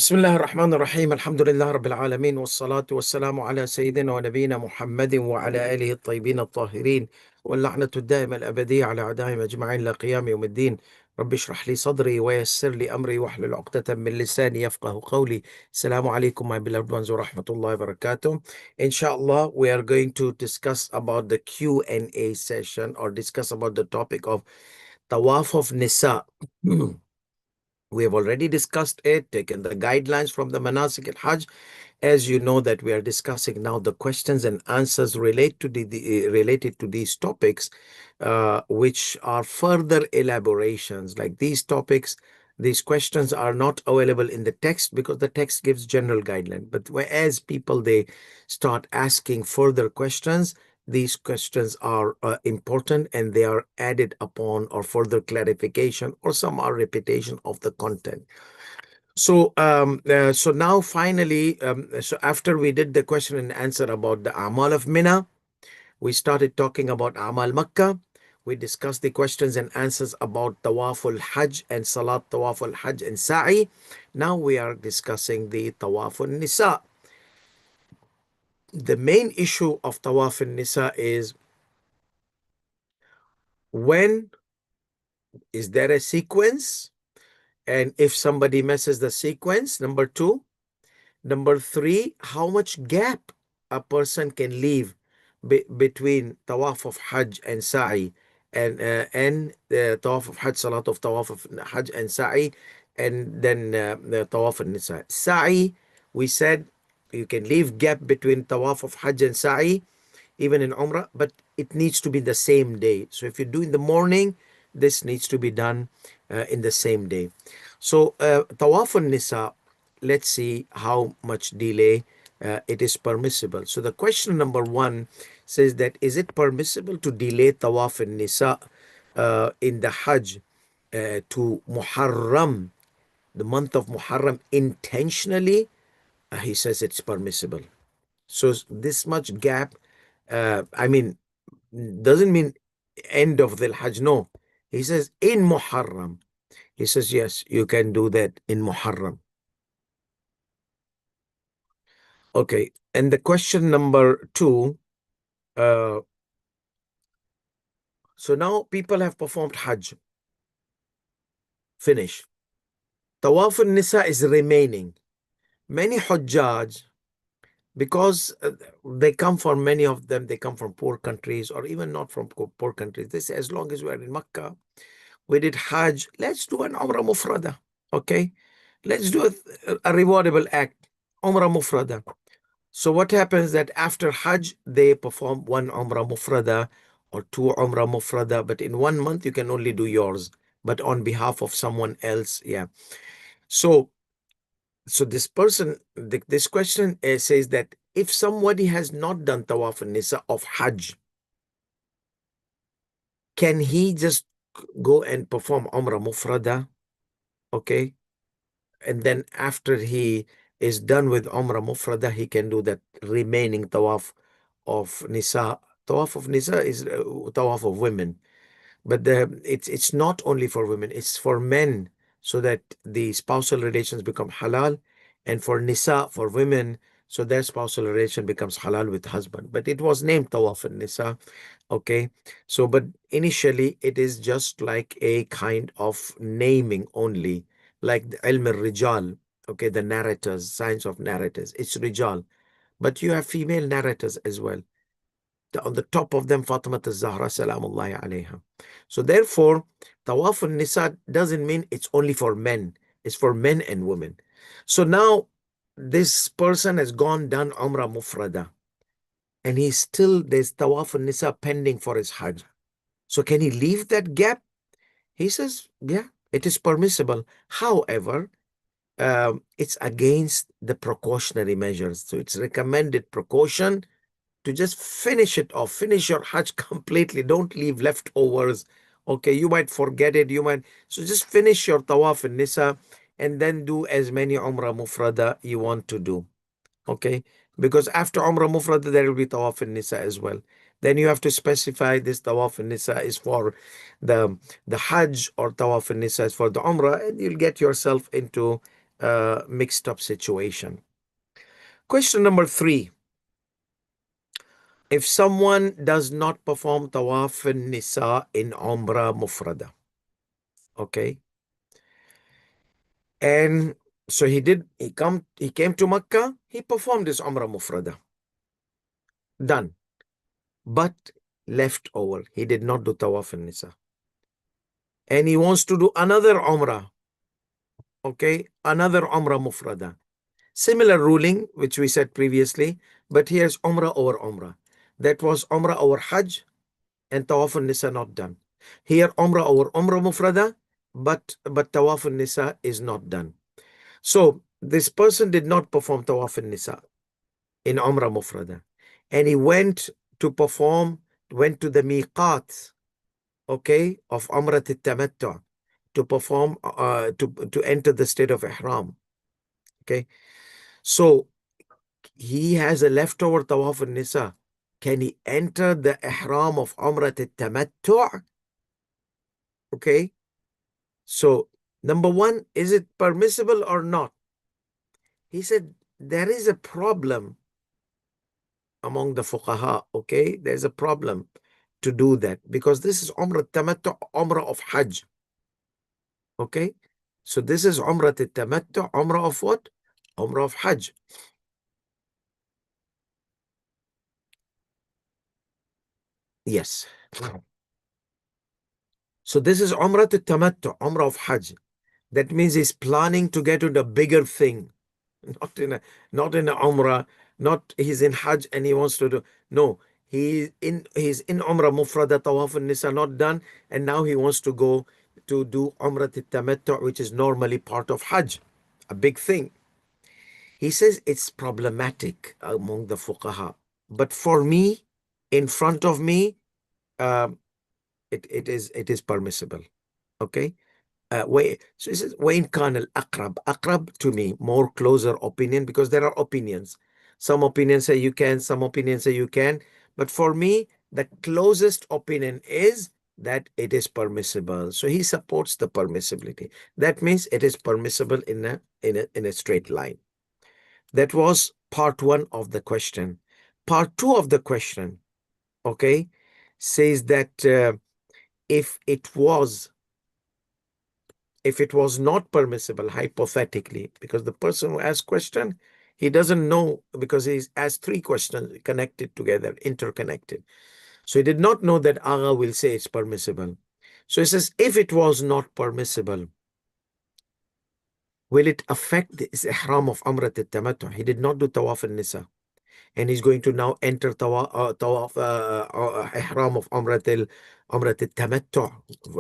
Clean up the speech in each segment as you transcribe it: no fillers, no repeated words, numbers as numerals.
بسم الله الرحمن الرحيم الحمد لله رب العالمين والصلاة والسلام على سيدنا ونبينا محمد وعلى آله الطيبين الطاهرين واللعنة الدائمة الأبدية على أعدائهم أجمعين إلى قيام يوم الدين. رب اشرح لي صدري ويسر لي أمري واحلل عقدة من لساني يفقه قولي. السلام عليكم my beloved ones ورحمة الله وبركاته. Inshallah, we are going to discuss about the Q&A session or discuss about the topic of Tawaf of Nisa. We have already discussed it, taken the guidelines from the Manasik al-Hajj. As you know that we are discussing now the questions and answers related to these topics, which are further elaborations. Like these topics, these questions are not available in the text because the text gives general guideline. But as people, they start asking further questions, these questions are important and they are added upon or further clarification, or some are repetition of the content. So now finally, so after we did the question and answer about the Amal of Mina, we started talking about Amal Makkah. We discussed the questions and answers about Tawaf al-Hajj and Salat Tawaf al-Hajj and Sa'i. Now we are discussing the Tawaf al-Nisa. The main issue of Tawaf al-Nisa is, when is there a sequence? And if somebody messes the sequence, number two. Number three, how much gap a person can leave between Tawaf of Hajj and Sa'i, and Tawaf of Hajj, Salat of Tawaf of Hajj and Sa'i, and then the Tawaf al Nisa. Sa'i, we said you can leave gap between Tawaf of Hajj and Sa'i, even in Umrah, but it needs to be the same day. So if you do in the morning, this needs to be done in the same day. So Tawaf al Nisa, let's see how much delay it is permissible. So the question number one says that, is it permissible to delay Tawaf al Nisa in the Hajj to Muharram, the month of Muharram, intentionally? He says it's permissible. So this much gap, I mean, doesn't mean end of the Hajj. No, he says in Muharram. He says, yes, you can do that in Muharram. Okay, and the question number two, so now people have performed Hajj, finish. Tawaf al-Nisa is remaining. Many Hujjaj, because they come from, many of them, they come from poor countries or even not from poor countries. They say, as long as we are in Makkah, we did Hajj, let's do an Umrah Mufrada, okay? Let's do a rewardable act, Umrah Mufrada. So what happens that after Hajj, they perform one Umrah Mufrada or two Umrah Mufrada, but in 1 month, you can only do yours, but on behalf of someone else, yeah. So this person, this question says that if somebody has not done Tawaf al-Nisa of Hajj, can he just go and perform Umrah Mufrada? Okay. And then after he is done with Umrah Mufrada, he can do that remaining Tawaf of Nisa. Tawaf of Nisa is Tawaf of women. But it's not only for women, it's for men, so that the spousal relations become halal, and for Nisa, for women, so their spousal relation becomes halal with husband. But it was named Tawaf al-Nisa, okay? So, but initially it is just like a kind of naming only, like the Ilm al-Rijal, okay, the narrators, science of narrators, it's Rijal. But you have female narrators as well. On the top of them, Fatima al-Zahra, salamullahi alayha. So therefore, Tawaf al-Nisa doesn't mean it's only for men. It's for men and women. So now, this person has done Umrah Mufrada, and there's Tawaf al-Nisa pending for his Hajj. So can he leave that gap? He says, yeah, it is permissible. However, it's against the precautionary measures. So it's recommended precaution to just finish it off, finish your Hajj completely. Don't leave leftovers. Okay, you might forget it. So just finish your Tawaf and Nisa, and then do as many Umrah Mufrada you want to do. Okay, because after Umrah Mufrada, there will be Tawaf and Nisa as well. Then you have to specify this Tawaf and Nisa is for the Hajj, or Tawaf and Nisa is for the Umrah, and you'll get yourself into mixed up situation. Question number 3. If someone does not perform Tawaf al-Nisa in Umrah Mufrada, okay, and so he came to Makkah, he performed his Umrah Mufrada, done, but left over, he did not do Tawaf al-Nisa, and he wants to do another Umrah, okay, another Umrah Mufrada. Similar ruling, which we said previously, but here's Umrah over Umrah. That was Umrah over Hajj and Tawaf al-Nisa not done. Here Umrah over Umrah Mufrada, but Tawaf al-Nisa is not done. So this person did not perform Tawaf al-Nisa in Umrah Mufrada. And he went to the miqat, okay, of Umrah al-Tamattu to perform, to enter the state of Ihram. Okay. So he has a leftover Tawaf al-Nisa. Can he enter the Ihram of Umrah al-Tamattu? Okay. So, number 1, is it permissible or not? He said, there is a problem among the fuqaha, okay? There's a problem to do that because this is Umrah al-Tamattu, Umrah of Hajj, okay? So this is Umrah al-Tamattu, Umrah of what? Umrah of Hajj. Yes. So this is Umrah al-Tamattu, Umrah of Hajj. That means he's planning to get to the bigger thing, not in a Umrah, not he's in Hajj and he wants to do. No, he's in Umrah Mufrada, Tawaf al-Nisa not done, and now he wants to go to do Umrah al-Tamattu, which is normally part of Hajj, a big thing. He says it's problematic among the fuqaha, but for me, in front of me, um, it is permissible. Okay. So he says, وَإِنْ كَانَ الْأَقْرَبُ, Aqrab to me, more closer opinion, because there are opinions. Some opinions say you can, some opinions say you can. But for me, the closest opinion is that it is permissible. So he supports the permissibility. That means it is permissible in a straight line. That was part 1 of the question. Part 2 of the question, okay, says that if it was not permissible, hypothetically, because the person who asks question, he doesn't know because he asked 3 questions connected together, interconnected. So he did not know that Agha will say it's permissible. So he says, if it was not permissible, will it affect the ihram of Umrat al-Tamattu? He did not do Tawaf al-Nisa. And he's going to now enter Tawaf, ihram of Umrat al-Tamattu,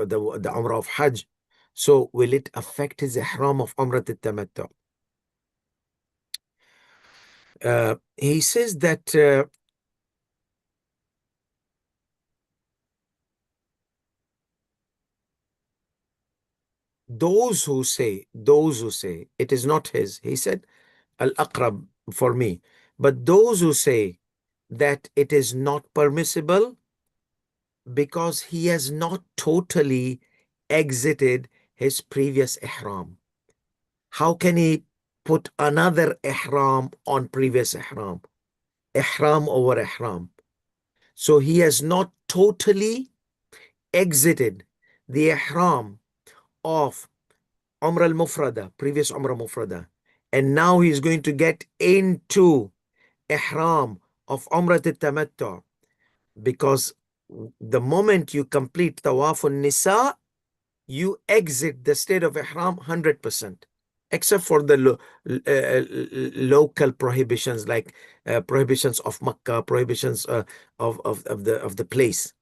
the Umrah of Hajj. So will it affect his ihram of Umrat al-Tamattu? He says that those who say it is not his, he said al-aqrab for me, but those who say that it is not permissible because he has not totally exited his previous ihram. How can he put another ihram on previous ihram? Ihram over ihram. So he has not totally exited the ihram of Umrah al-Mufrada, previous Umrah Mufrada. And now he's going to get into ihram of Umrah al-Tamattu, because the moment you complete Tawaf al-Nisa, you exit the state of ihram 100%, except for the local prohibitions, like prohibitions of Makkah, prohibitions of the place.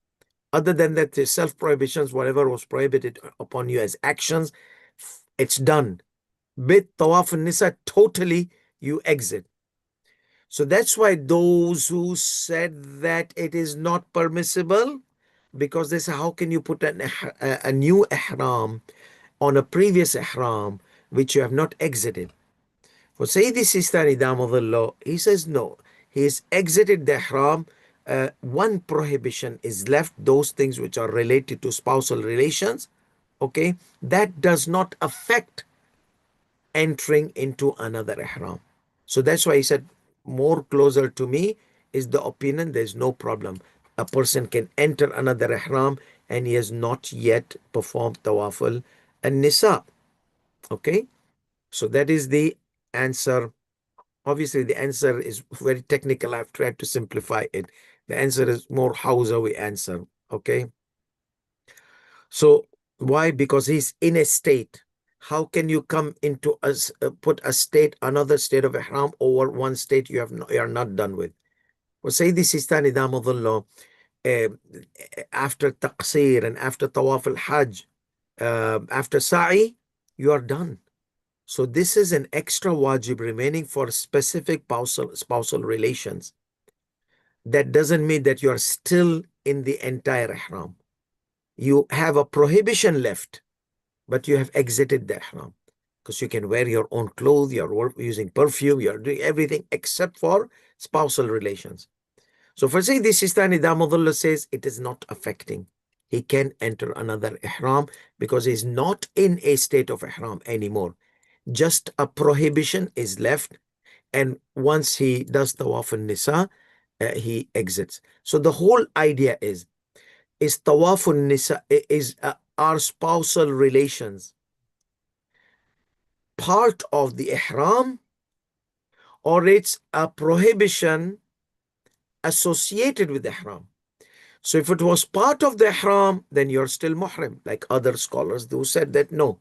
Other than that, the self prohibitions, whatever was prohibited upon you as actions, it's done. With Tawaf al-Nisa, totally you exit. So that's why those who said that it is not permissible, because they say, how can you put a new ihram on a previous ihram which you have not exited? For Sayyidi Sistani Damadullah, he says no. He has exited the ihram. One prohibition is left, those things which are related to spousal relations. Okay, that does not affect entering into another ihram. So that's why he said, more closer to me is the opinion there's no problem. A person can enter another ihram and he has not yet performed tawaful and nisa. Okay, so that is the answer. Obviously, the answer is very technical. I've tried to simplify it. The answer is more Hausawi answer. Okay. So why? Because he's in a state. How can you come into put a state, another state of ihram over one state you are not done with? Well, Sayyidi Sistani Damadullah, after taqsir and after tawaf al-hajj, after sa'i, you are done. So this is an extra wajib remaining for specific spousal relations. That doesn't mean that you are still in the entire ihram. You have a prohibition left, but you have exited the ihram because you can wear your own clothes, you're using perfume, you're doing everything except for spousal relations. So for say this Sistani Damadullah says it is not affecting. He can enter another ihram because he's not in a state of ihram anymore. Just a prohibition is left, and once he does tawaf nisa, he exits. So the whole idea is tawaf nisa is our spousal relations part of the ihram, or it's a prohibition associated with the ihram. So if it was part of the ihram, then you're still muhrim, like other scholars who said that no.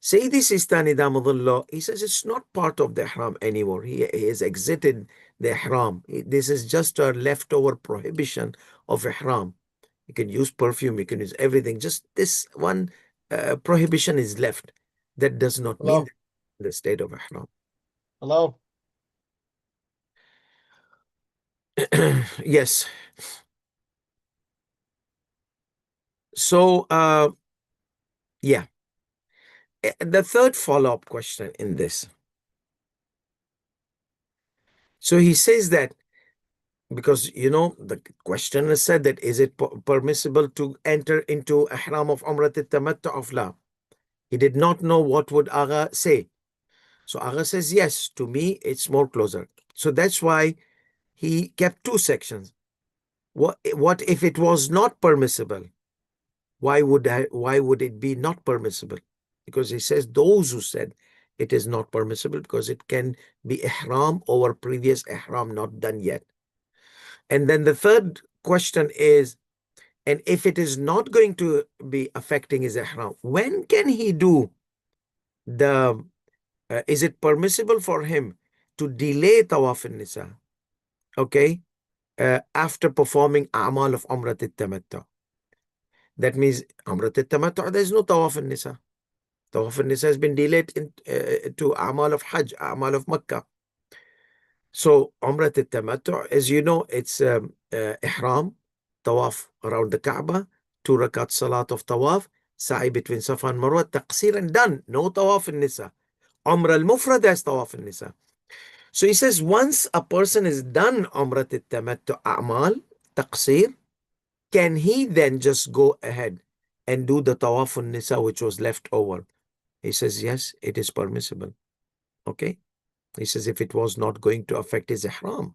Sayyidi Sistani Damadullah, he says it's not part of the ihram anymore. He has exited the ihram. This is just a leftover prohibition of ihram. You can use perfume, you can use everything. Just this one prohibition is left. That does not mean Hello? the state of ihram. Hello? Yes. So, yeah. The third follow-up question in this. So he says that because, the questioner said that is it permissible to enter into ihram of Umrat al-Tamattu of La? He did not know what would Agha say. So Agha says, yes, to me, it's more closer. So that's why he kept two sections. What if it was not permissible? Why would it be not permissible? Because he says those who said it is not permissible because it can be ihram over previous ihram not done yet. And then the third question is, and if it is not going to be affecting his ihram, when can he do the, is it permissible for him to delay tawaf nisa? Okay. After performing a'mal of Umrat al-Tamattu. That means Umrat al-Tamattu, there is no tawaf nisa. Tawaf al-Nisa has been delayed to A'mal of Hajj, A'mal of Makkah. So Umrah al-Tamattu, as you know, it's Ihram, Tawaf around the Kaaba, 2 rakat Salat of Tawaf, Sa'i between Safa and Marwa, Taqsir and done. No Tawaf al-Nisa. Umrah al-Mufrad has Tawaf al-Nisa. So he says once a person is done Umrah al-Tamattu A'mal, Taqsir, can he then just go ahead and do the Tawaf al-Nisa which was left over? He says, yes, it is permissible. Okay. He says, if it was not going to affect his ihram,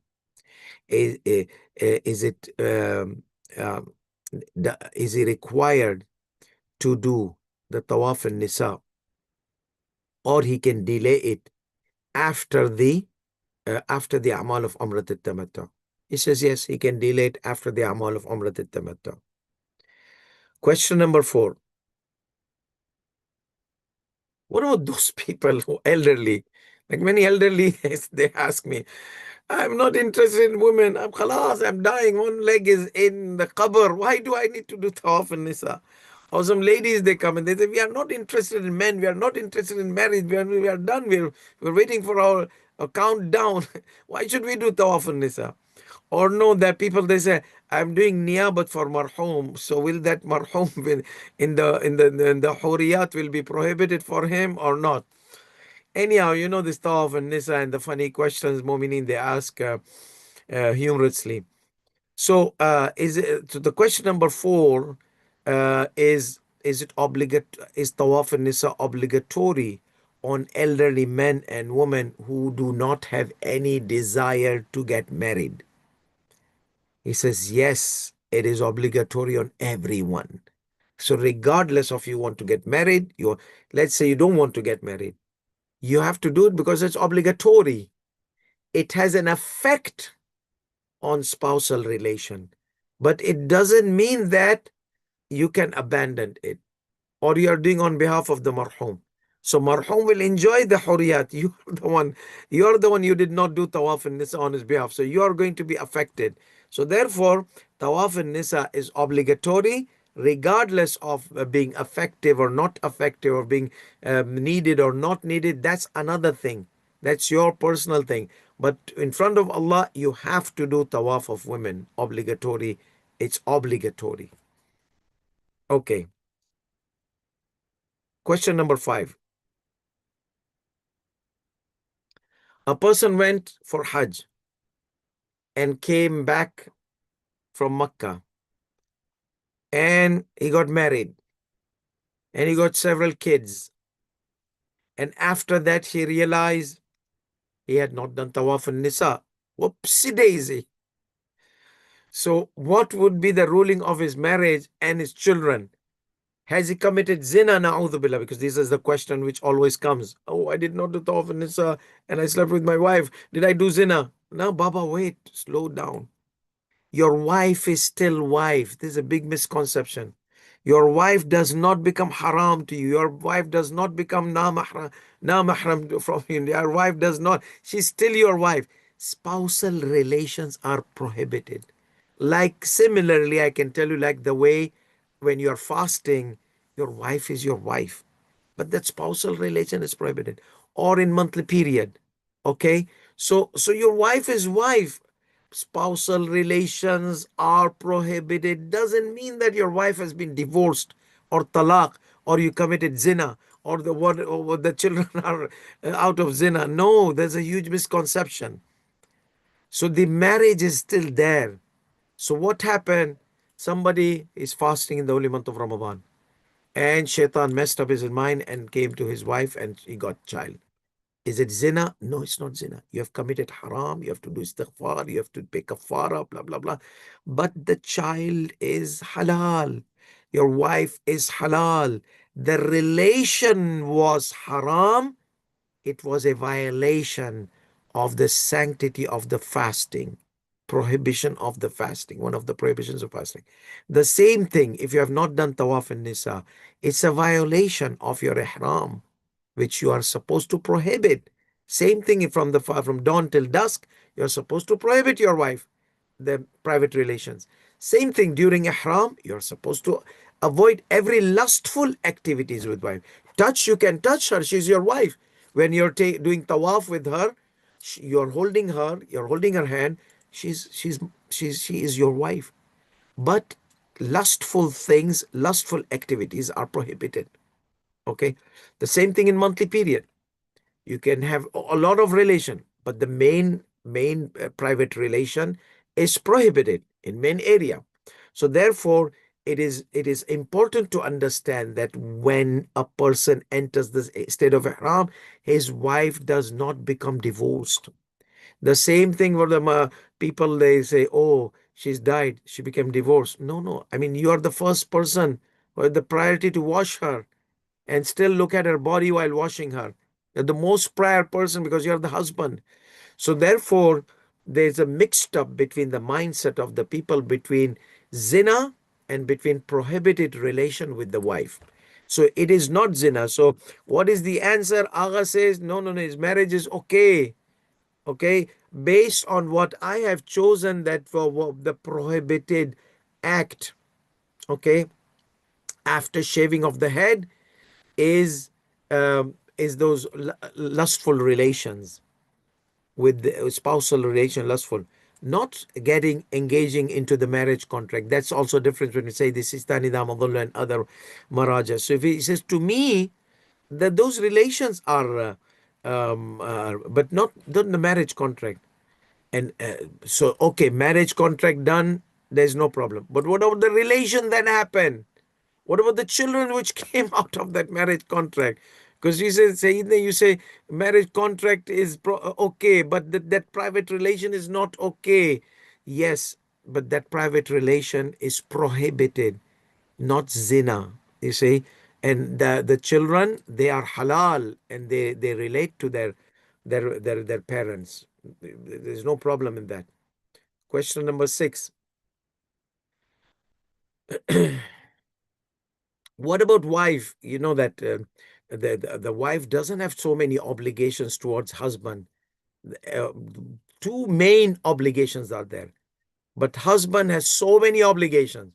is it, um, is he required to do the tawaf and nisa, or he can delay it after the amal of Umrat al-Tamattu? He says, yes, he can delay it after the amal of Umrat al-Tamattu. Question number 4. What about those people who elderly? Like many elderly, they ask me, I'm not interested in women. I'm khalas, I'm dying. One leg is in the qabr. Why do I need to do tawaf and nisa? Or some ladies, they come and they say, we are not interested in men. We are not interested in marriage. We are done. We're waiting for our countdown. Why should we do tawaf and nisa? Or no, that people, they say, I'm doing niyabat for marhum. So will that marhum in the huriyat will be prohibited for him or not? Anyhow, this tawaf and nisa and the funny questions, Mominin, they ask humorously. So, so the question number 4 is it is tawaf and nisa obligatory on elderly men and women who do not have any desire to get married. He says, yes, it is obligatory on everyone. So regardless of you want to get married, let's say you don't want to get married, you have to do it because it's obligatory. It has an effect on spousal relation, but it doesn't mean that you can abandon it or you are doing on behalf of the marhum. So marhum will enjoy the hurriyat. You are the one you did not do tawaf and nisa on his behalf. So you are going to be affected. So therefore, tawaf and nisa is obligatory regardless of being effective or not effective or being needed or not needed. That's another thing. That's your personal thing. But in front of Allah, you have to do tawaf of women. Obligatory. It's obligatory. Okay. Question number 5. A person went for Hajj and came back from Mecca and he got married and he got several kids. And after that, he realized he had not done Tawaf and Nisa. Whoopsie daisy. So, what would be the ruling of his marriage and his children? Has he committed zina? Na'udhu billah, because this is the question which always comes. Oh, I did not do Tawaf and Nisa and I slept with my wife. Did I do zina? No, Baba, wait, slow down. Your wife is still wife. This is a big misconception. Your wife does not become haram to you. Your wife does not become na mahram from you. Your wife does not. She's still your wife. Spousal relations are prohibited. Like similarly, I can tell you like the way when you're fasting, your wife is your wife. But that spousal relation is prohibited. Or in monthly period. Okay? So your wife is wife. Spousal relations are prohibited. Doesn't mean that your wife has been divorced or talaq or you committed zina or the children are out of zina. No, there's a huge misconception. So the marriage is still there. So what happened? Somebody is fasting in the holy month of Ramadan and shaitan messed up his mind and came to his wife and he got child. Is it zina? No, it's not zina. You have committed haram. You have to do istighfar. You have to pay kafara, blah, blah, blah. But the child is halal. Your wife is halal. The relation was haram. It was a violation of the sanctity of the fasting, prohibition of the fasting, one of the prohibitions of fasting. The same thing, if you have not done tawaf and nisa, it's a violation of your ihram, which you are supposed to prohibit. Same thing from dawn till dusk, you're supposed to prohibit your wife the private relations. Same thing during ihram, you're supposed to avoid every lustful activities with wife. Touch, you can touch her, she's your wife. When you're doing tawaf with her, you're holding her hand, she is your wife. But lustful things, lustful activities are prohibited. Okay. The same thing in monthly period. You can have a lot of relation, but the main private relation is prohibited in main area. So therefore, it is important to understand that when a person enters the state of ihram, his wife does not become divorced. The same thing for the people, they say, oh, she's died, she became divorced. No, no. I mean, you are the first person who had the priority to wash her and still look at her body while washing her. You're the most prior person because you're the husband. So therefore, there's a mixed up between the mindset of the people between zina and between prohibited relation with the wife. So it is not zina. So what is the answer? Agha says, no, no, no, his marriage is okay. Okay. Based on what I have chosen that for the prohibited act. Okay. After shaving of the head, is those lustful relations with the spousal relation, lustful, not getting engaging into the marriage contract. That's also different when we say this SISTANI damadullah and other maraja. So if he says to me that those relations are but not the marriage contract. And so okay, marriage contract done, there's no problem. But what about the relation that happened? What about the children which came out of that marriage contract? Because you say, Sayyidina, you say marriage contract is okay, but that private relation is not okay. Yes, but that private relation is prohibited, not zina. You see, and the children, they are halal, and they relate to their parents. There's no problem in that. Question number 6. What about wife? You know that the wife doesn't have so many obligations towards husband. Uh, Two main obligations are there, but husband has so many obligations: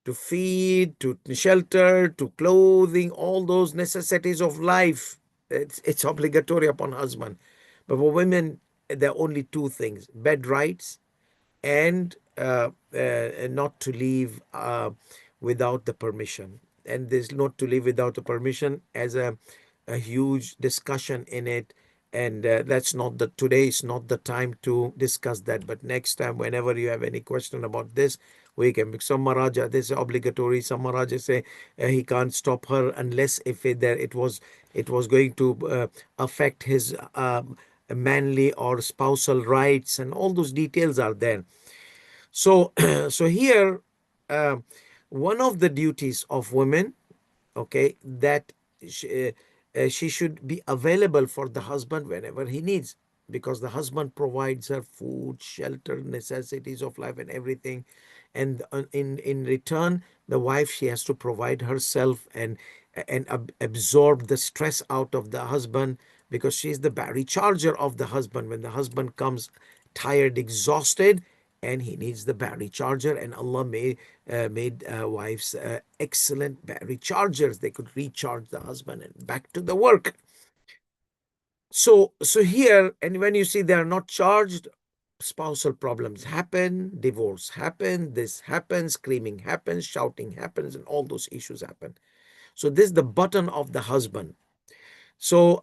to feed, to shelter, to clothing, all those necessities of life. It's obligatory upon husband. But for women, there are only two things: bed rights and not to leave without the permission. And this not to leave without the permission as a huge discussion in it. And that's not the today is not the time to discuss that. But next time, whenever you have any question about this, we can. Some Maharaja, this is obligatory. Some Maharaja say he can't stop her unless if it was going to affect his manly or spousal rights, and all those details are there. So, so here, uh, one of the duties of women, okay, that she should be available for the husband whenever he needs, because the husband provides her food, shelter, necessities of life, and everything. And in return, the wife, she has to provide herself and absorb the stress out of the husband, because she is the battery charger of the husband. When the husband comes tired, exhausted, and he needs the battery charger, and Allah made wives excellent battery chargers. They could recharge the husband and back to the work. So here, and when you see they are not charged, spousal problems happen, divorce happen, this happens, screaming happens, shouting happens, and all those issues happen. So this is the button of the husband. So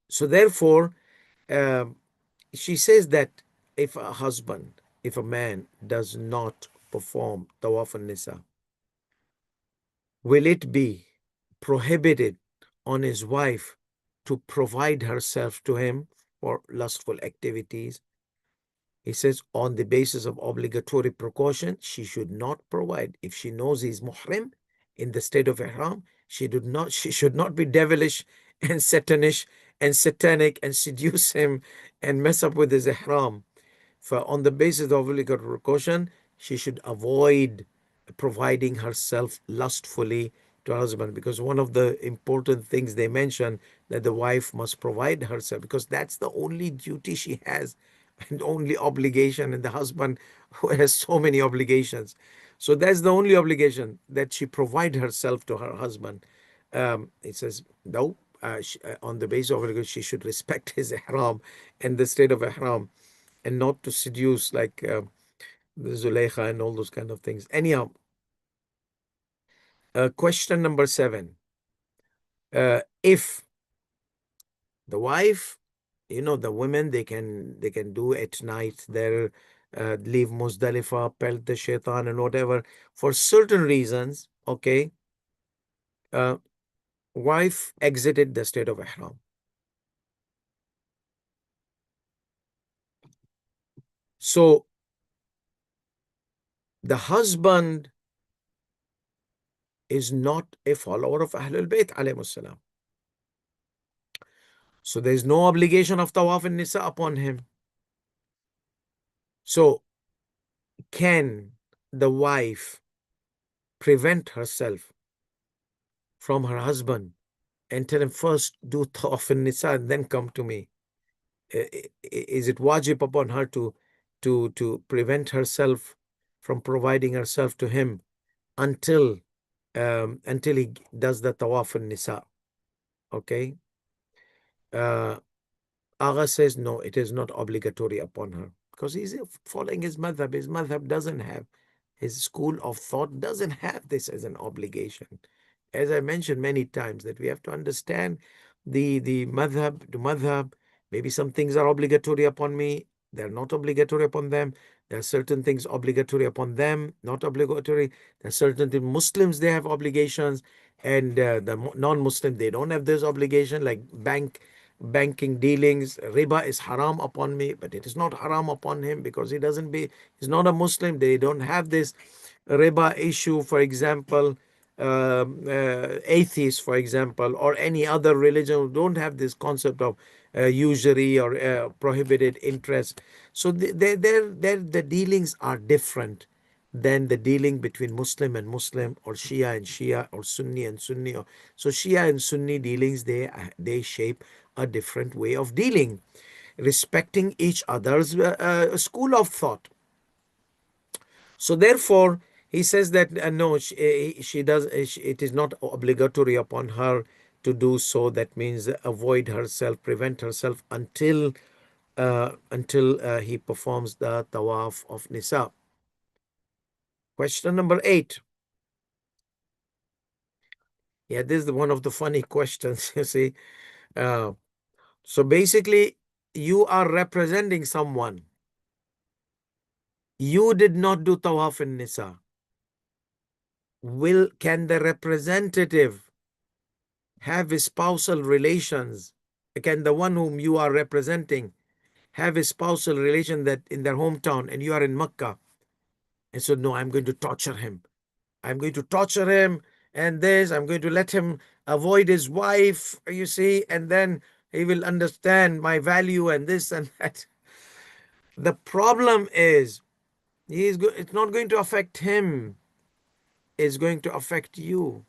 so therefore, um, she says that if a man does not perform tawaf an-nisa, will it be prohibited on his wife to provide herself to him for lustful activities? He says, on the basis of obligatory precaution, she should not provide. If she knows he's muhrim in the state of ihram, she should not be devilish and satanic and seduce him and mess up with his ihram. For on the basis of legal precaution, she should avoid providing herself lustfully to her husband, because one of the important things they mention, that the wife must provide herself, because that's the only duty she has and only obligation, and the husband who has so many obligations. So that's the only obligation, that she provide herself to her husband. It says no, on the basis of obligation, she should respect his ihram and the state of ihram, and not to seduce like the Zuleika and all those kind of things. Anyhow, question number 7. If the wife, the women, they can do at night their leave Muzdalifah, pelt the shaitan and whatever, for certain reasons, okay, uh, wife exited the state of ihram. So the husband is not a follower of Ahlul Bayt alayhi salam. So there is no obligation of tawaf and nisa upon him. So can the wife prevent herself from her husband and tell him, first do tawaf and nisa and then come to me? Is it wajib upon her to prevent herself from providing herself to him until he does the tawaf and nisa? Okay. Uh, Agha says no, it is not obligatory upon her, because he's following his madhab. His madhab doesn't have, his school of thought doesn't have this as an obligation. As I mentioned many times, that we have to understand the madhab to madhab. Maybe some things are obligatory upon me, They're not obligatory upon them. There are certain things obligatory upon them, not obligatory. There are certain things Muslims, they have obligations, and the non-Muslim, they don't have this obligation, like banking dealings. Riba is haram upon me, but it is not haram upon him because he's not a Muslim. They don't have this riba issue, for example. Atheists, for example, or any other religion who don't have this concept of usury or prohibited interest. So the dealings are different than the dealing between Muslim and Muslim, or Shia and Shia, or Sunni and Sunni. So Shia and Sunni dealings, they shape a different way of dealing, respecting each other's school of thought. So therefore, he says that no, she does. It is not obligatory upon her to do so. That means avoid herself, prevent herself until he performs the tawaf of Nisa. Question number 8. Yeah, this is one of the funny questions. You see, uh, so basically, you are representing someone. You did not do tawaf in Nisa. Can the representative have spousal relations? Can the one whom you are representing have a spousal relation that in their hometown and you are in Mecca? And so, no, I'm going to torture him. I'm going to torture him, and this, I'm going to let him avoid his wife, you see, and then he will understand my value and this and that. The problem is, it's not going to affect him, it's going to affect you.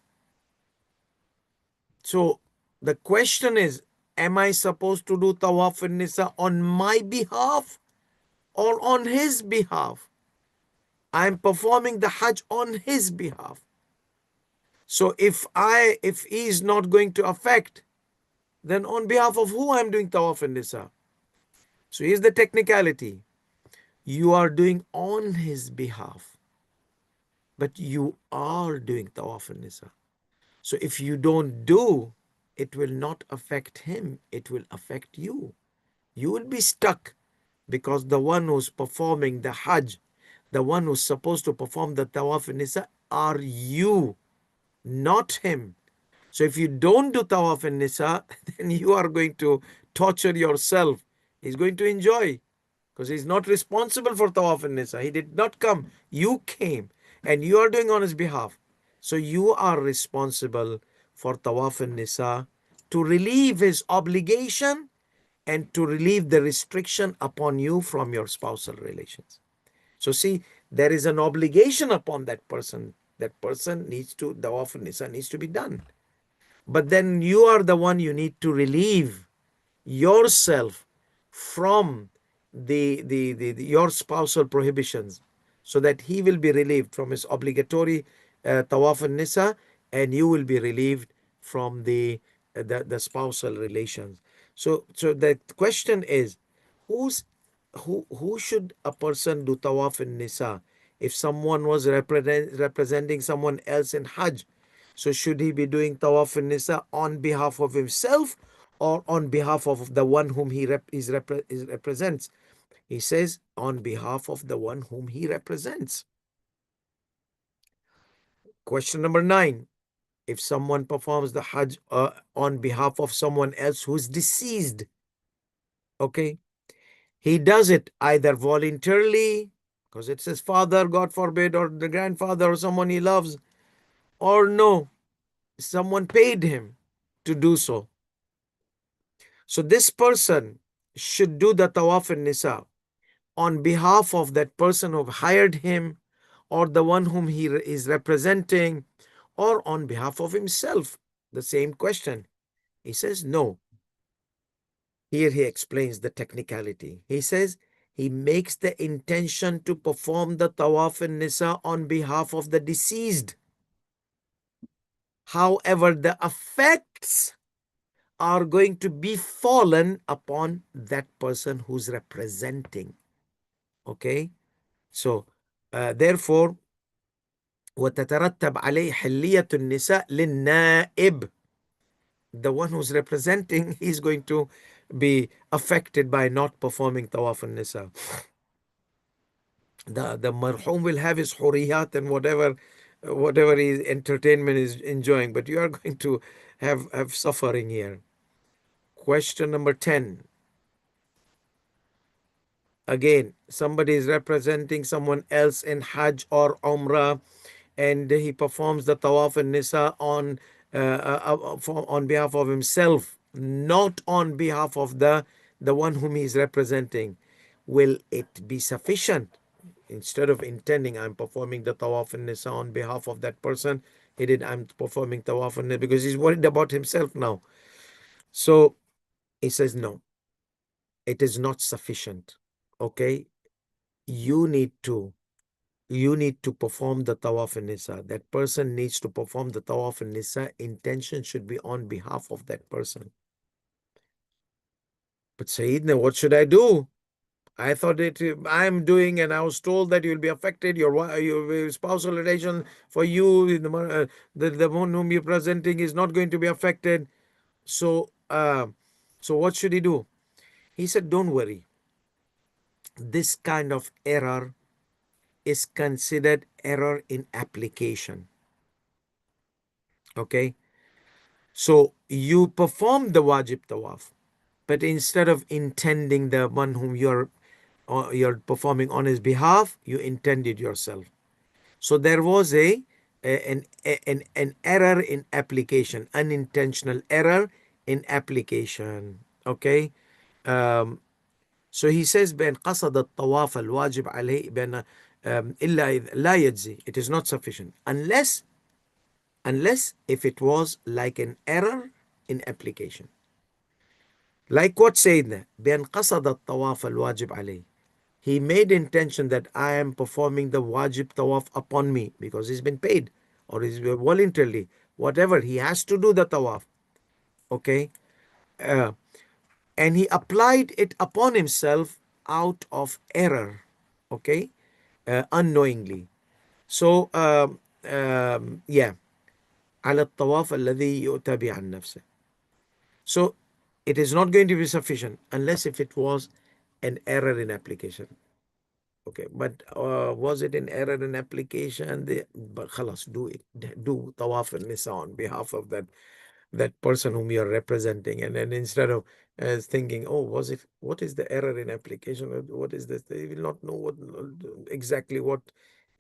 So the question is, am I supposed to do tawaf in Nisa on my behalf or on his behalf? I'm performing the Hajj on his behalf. So if he is not going to affect, then on behalf of who I'm doing tawaf in Nisa? So here's the technicality. You are doing on his behalf, but you are doing tawaf in Nisa. So if you don't do, it will not affect him, it will affect you. You will be stuck because the one who's performing the Hajj, the one who's supposed to perform the Tawaf in Nisa, are you, not him. So if you don't do Tawaf in Nisa, then you are going to torture yourself. He's going to enjoy because he's not responsible for Tawaf in Nisa. He did not come. You came and you are doing on his behalf. So you are responsible for Tawaf in Nisa to relieve his obligation and to relieve the restriction upon you from your spousal relations. So see, there is an obligation upon that person. That person needs to, the Tawaf Nisa needs to be done. But then you are the one, you need to relieve yourself from your spousal prohibitions so that he will be relieved from his obligatory tawaf and nisa, and you will be relieved from the spousal relations. So the question is, who should a person do tawaf and nisa? If someone was representing someone else in hajj, so should he be doing tawaf and nisa on behalf of himself or on behalf of the one whom he represents? He says on behalf of the one whom he represents. Question number 9. If someone performs the Hajj on behalf of someone else who's deceased, okay, he does it either voluntarily, because it's his father, God forbid, or the grandfather, or someone he loves, or no, someone paid him to do so. So this person should do the tawaf and nisa on behalf of that person who hired him, or the one whom he is representing, or on behalf of himself. The same question. He says no. Here he explains the technicality. He says he makes the intention to perform the tawaf and nisa on behalf of the deceased. However, the effects are going to be fallen upon that person who's representing. Okay, so therefore وتترتب عليه حلية النساء للنائب. The one who's representing, he's going to be affected by not performing Tawaf al-Nisa. The marhum will have his huriyat and whatever his entertainment is enjoying, but you are going to have suffering here. Question number 10. Again, somebody is representing someone else in Hajj or Umrah, and he performs the Tawaf and Nisa on behalf of himself, not on behalf of the one whom he is representing. Will it be sufficient? Instead of intending, I'm performing the Tawaf and Nisa on behalf of that person, I'm performing Tawaf and Nisa because he's worried about himself now. So he says, no, it is not sufficient. Okay, you need to perform the Tawaf and Nisa. That person needs to perform the Tawaf and Nisa. Intention should be on behalf of that person. But Sayyidina, what should I do? I thought I'm doing, and I was told that you'll be affected. Your spousal relation for you, the one whom you're presenting is not going to be affected. So what should he do? He said, don't worry. This kind of error is considered error in application. Okay. So you perform the wajib tawaf, but instead of intending the one whom you're performing on his behalf, you intended yourself. So there was an error in application, unintentional error in application. Okay. So he says بأن قصد الطواف الواجب عليه بأن إلا لا يجزي. It is not sufficient unless if it was like an error in application. Like what Sayyidina, بأن قصد الطواف الواجب عليه. He made intention that I am performing the wajib tawaf upon me because he's been paid or he's voluntarily, whatever, he has to do the tawaf. Okay. And he applied it upon himself out of error. Okay. Unknowingly. So, yeah. على الطواف الذي يؤتى به عن نفسه. So it is not going to be sufficient unless if it was an error in application. Okay, but was it an error in application? But khalas, do it. Do tawaf and nisa on behalf of that person whom you are representing, and then instead of thinking, oh, what is the error in application? What is this? They will not know exactly what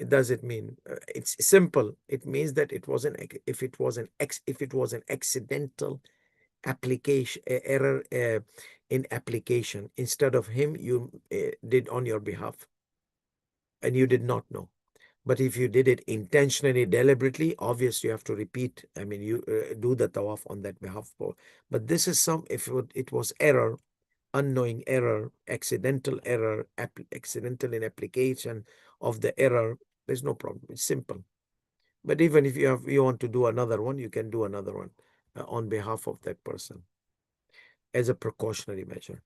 does it mean. It's simple. It means that if it was an accidental application error in application, instead of him, you did on your behalf, and you did not know. But if you did it intentionally, deliberately, obviously you have to repeat. I mean, you do the tawaf on that behalf. But this is if it was error, unknowing error, accidental error, accidental in application of the error, there's no problem. It's simple. But even if you want to do another one, you can do another one on behalf of that person as a precautionary measure.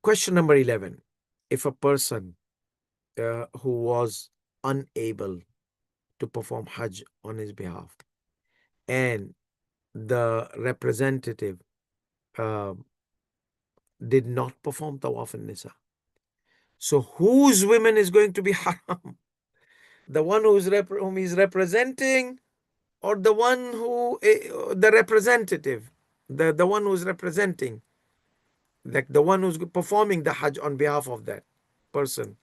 Question number 11. If a person who was unable to perform Hajj on his behalf, and the representative did not perform Tawaf and Nisa. So whose women is going to be haram? The one whom he's representing, or the one the representative, the one who's representing, like the one who's performing the Hajj on behalf of that person.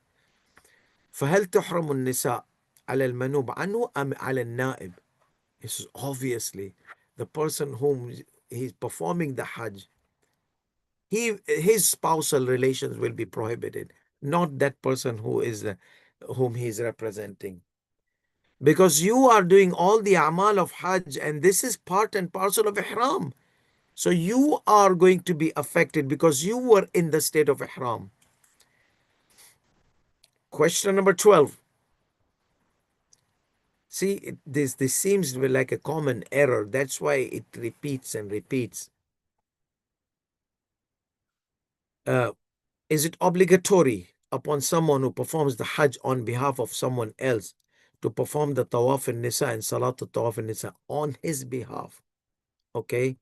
فهل تحرم النساء على المنوب عنه أم على النائب? This is obviously the person whom he's performing the Hajj. His spousal relations will be prohibited, not that person whom he is representing. Because you are doing all the amal of Hajj, and this is part and parcel of Ihram. So you are going to be affected because you were in the state of Ihram. Question number 12. See, this seems to be like a common error. That's why it repeats and repeats. Is it obligatory upon someone who performs the Hajj on behalf of someone else to perform the Tawaf and Nisa and Salat al Tawaf and Nisa on his behalf? Okay.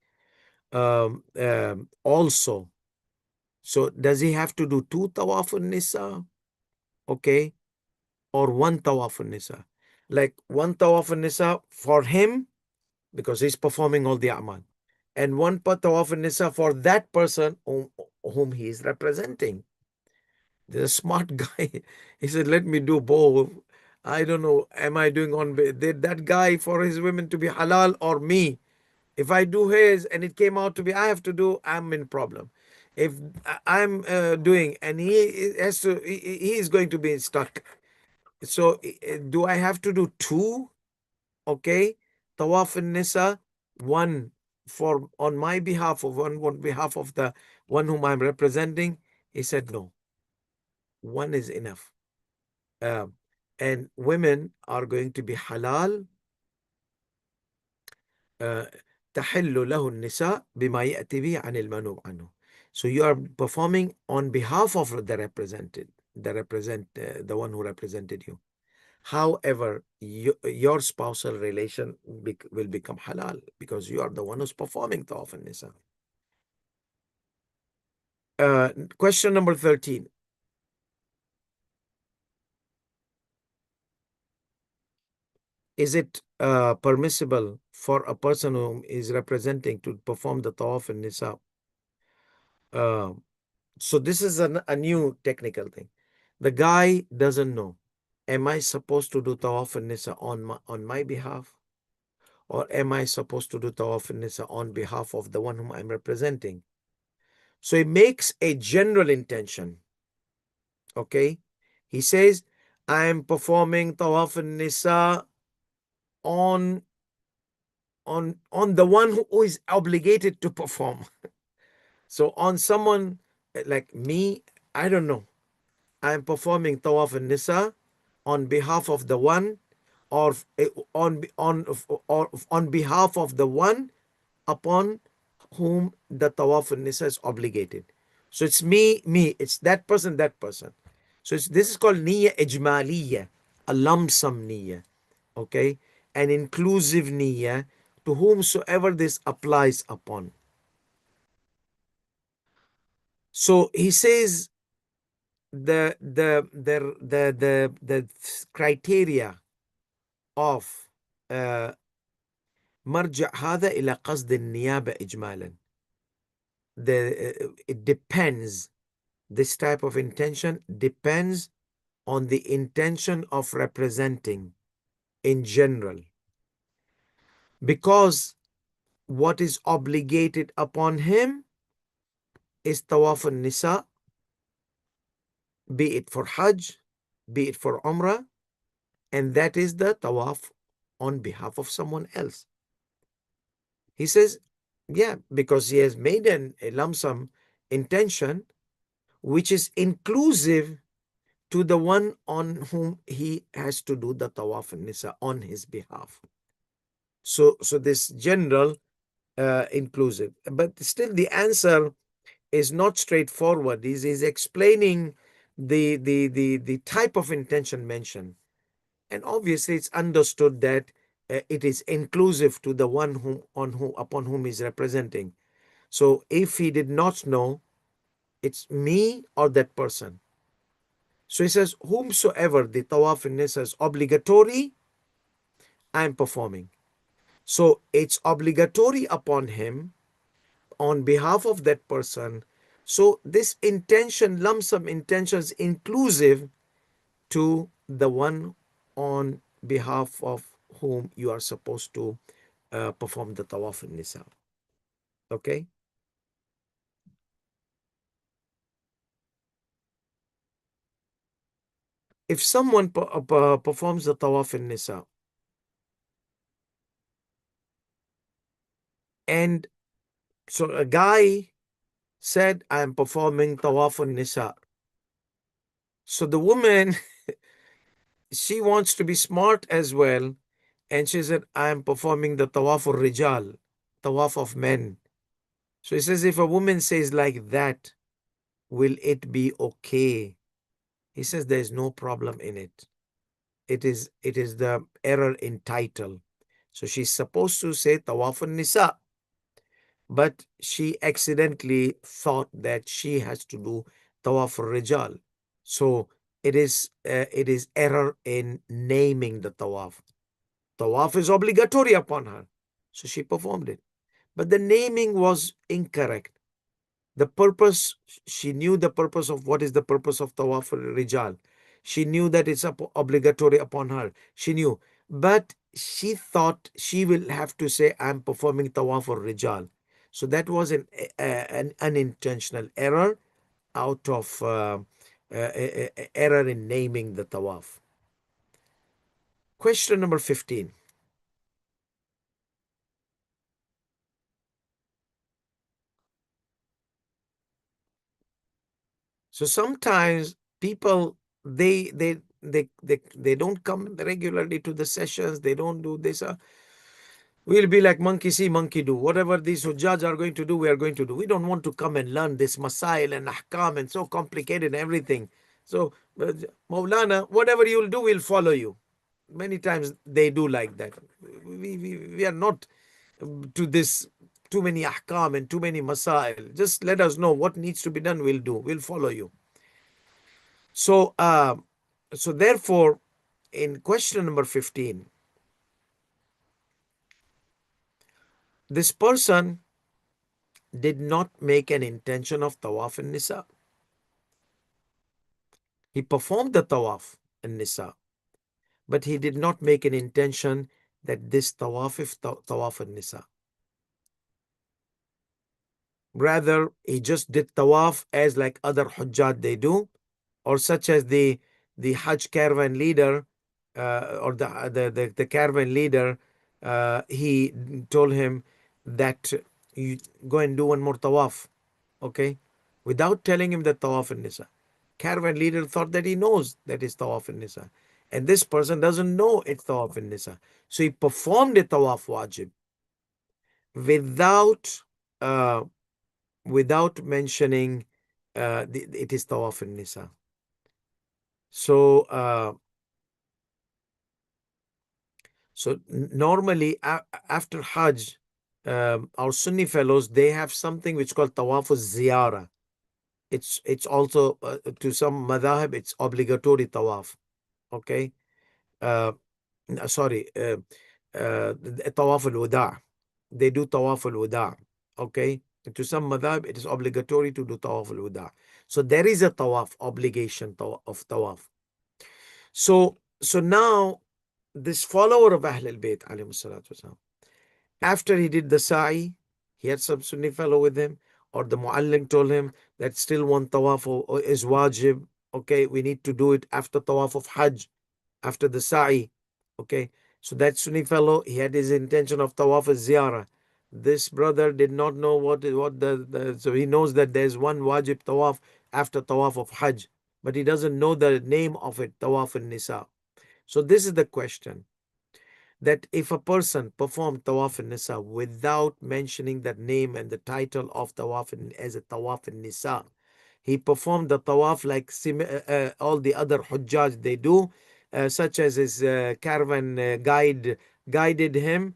Also. So does he have to do 2 tawaf nisa? Okay. Or 1 tawaf nisa? Like 1 tawaf nisa for him, because he's performing all the amal. And 1 tawaf nisa for that person whom he is representing. The smart guy, he said, let me do both. I don't know, am I doing on that guy for his women to be halal or me? If I do his and it came out to be I have to do, I'm in problem. If I'm doing and he has to, he is going to be stuck. So do I have to do 2? Okay, tawaf and nisa, 1 for on my behalf, of one on behalf of the one whom I'm representing. He said no, 1 is enough. And women are going to be halal. تحل له النساء بما يأتي به عن المنوب عنه. So you are performing on behalf of the the one who represented you. However, your spousal relation will become halal because you are the one who's performing tawaf an-nisa. Question number 13. Is it permissible for a person who is representing to perform the tawaf an-nisa? So this is a new technical thing. The guy doesn't know. Am I supposed to do tawaf an-nisa on my behalf? Or am I supposed to do tawaf an-nisa on behalf of the one whom I'm representing? So he makes a general intention. Okay? He says, I am performing tawaf an-nisa on the one who is obligated to perform. So on someone like me, I don't know. I am performing tawaf an-nisa on behalf of the one, or on behalf of the one upon whom the tawaf an-nisa is obligated. So it's me, it's that person, that person. So this is called niyya ijmaliyya, a lump sum niyya, okay, an inclusive niyya to whomsoever this applies upon. So he says the criteria of مرجع هذا إلى قصد النيابة إجمالا. It depends, this type of intention depends on the intention of representing in general, because what is obligated upon him is tawaf al-nisa, be it for Hajj, be it for Umrah, and that is the tawaf on behalf of someone else. He says, yeah, because he has made a lump sum intention which is inclusive to the one on whom he has to do the tawaf an-nisa on his behalf. So this general inclusive, but still the answer is not straightforward. He's explaining the type of intention mentioned, and obviously it's understood that it is inclusive to the one upon whom he's representing. So if he did not know, it's me or that person. So he says, whomsoever the tawaf an-nisa is obligatory, I am performing. So it's obligatory upon him on behalf of that person. So this intention, lump sum intention, is inclusive to the one on behalf of whom you are supposed to perform the tawaf an-nisa. Okay? If someone performs the tawaf an-nisa and so a guy said, I am performing tawaf an-nisa. So the woman, she wants to be smart as well. And she said, I am performing the tawaf al-rijal, tawaf of men. So he says, if a woman says like that, will it be okay? He says there is no problem in it. It is the error in title. So she's supposed to say tawaf al-nisa. but she accidentally thought that she has to do tawaf al-rijal. So it is error in naming the tawaf. Tawaf is obligatory upon her, so she performed it. But the naming was incorrect. The purpose, she knew the purpose of what is the purpose of Tawaf al-Rijal. She knew that it's obligatory upon her. She knew. But she thought she will have to say, I'm performing Tawaf al-Rijal. So that was an unintentional error out of error in naming the Tawaf. Question number 15. So sometimes people they don't come regularly to the sessions. They don't do this. We'll be like monkey see, monkey do. Whatever these Hujjaj are going to do, we are going to do. We don't want to come and learn this masail and ahkam and so complicated everything. So Maulana, whatever you'll do, we'll follow you. Many times they do like that. We are not to this too many ahkam and too many masail. Just let us know what needs to be done, we'll do. We'll follow you. So, so therefore, in question number 15, this person did not make an intention of tawaf and nisa. He performed the tawaf and nisa, but he did not make an intention that this tawaf is tawaf and nisa. Rather, he just did tawaf as like other hujjat they do, or such as the Hajj caravan leader or the caravan leader, he told him that you go and do one more tawaf, okay, without telling him that tawaf and nisa. Caravan leader thought that he knows that it's tawaf and nisa, and this person doesn't know it's tawaf and nisa, so he performed a tawaf wajib without uh, without mentioning it is tawaf and nisa. So normally after Hajj, our Sunni fellows, they have something which is called tawaf ziyara. It's also to some madhahib it's obligatory tawaf. Okay, uh, sorry, tawaf al wada. They do tawaf al wada. Okay, to some madhab it is obligatory to do tawaf al wada. So there is a tawaf obligation of tawaf. So now this follower of Ahl al-Bayt alayhi salatu wasalam, after he did the sa'i, he had some Sunni fellow with him, or the muallim told him that still one tawaf is wajib. Okay, we need to do it after tawaf of Hajj, after the sa'i. Okay, so that Sunni fellow, he had his intention of tawaf as ziyarah. This brother did not know what so he knows that there's one wajib tawaf after tawaf of Hajj, but he doesn't know the name of it, tawaf al-nisa. So this is the question, that if a person performed tawaf nisa without mentioning the name and the title of tawaf as a tawaf nisa, he performed the tawaf like all the other hujjaj they do, such as his caravan guided him.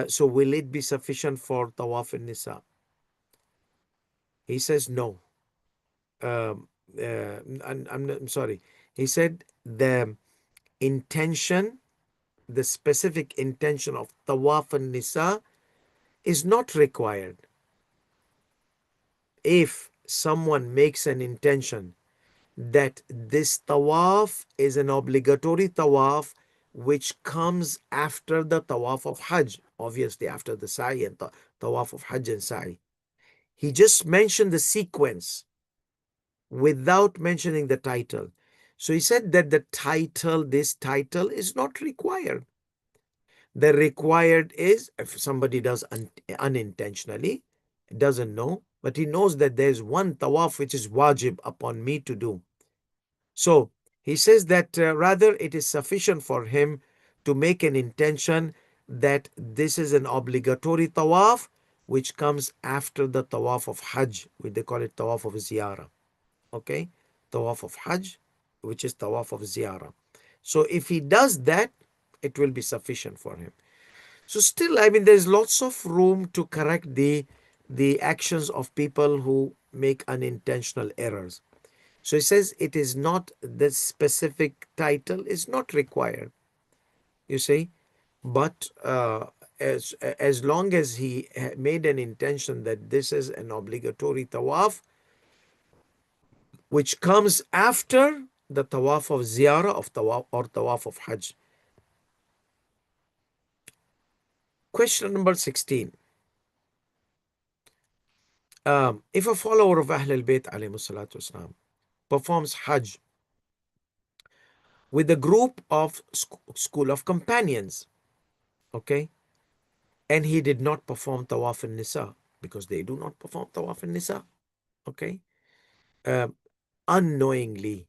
So will it be sufficient for tawaf nisa? He says no. I'm sorry. He said the intention, the specific intention of tawaf and nisa is not required. If someone makes an intention that this tawaf is an obligatory tawaf which comes after the tawaf of Hajj, obviously after the sa'i and tawaf of Hajj and sa'i, he just mentioned the sequence without mentioning the title. So he said that this title is not required. The required is if somebody does unintentionally, doesn't know, but he knows that there's one tawaf which is wajib upon me to do. So he says that rather it is sufficient for him to make an intention that this is an obligatory tawaf which comes after the tawaf of Hajj, which they call it tawaf of ziyarah. Okay, tawaf of Hajj, which is tawaf of ziyarah. So if he does that, it will be sufficient for him. So still, I mean, there's lots of room to correct the the actions of people who make unintentional errors. So he says it is not, the specific title is not required, you see, but as long as he made an intention that this is an obligatory tawaf, which comes after the tawaf of ziyarah of tawaf or tawaf of hajj. Question number 16. If a follower of Ahlul Bayt alayhi salatu wasalam performs hajj with a group of school of companions, okay, and he did not perform tawaf in nisa, because they do not perform tawaf in nisa, okay, unknowingly,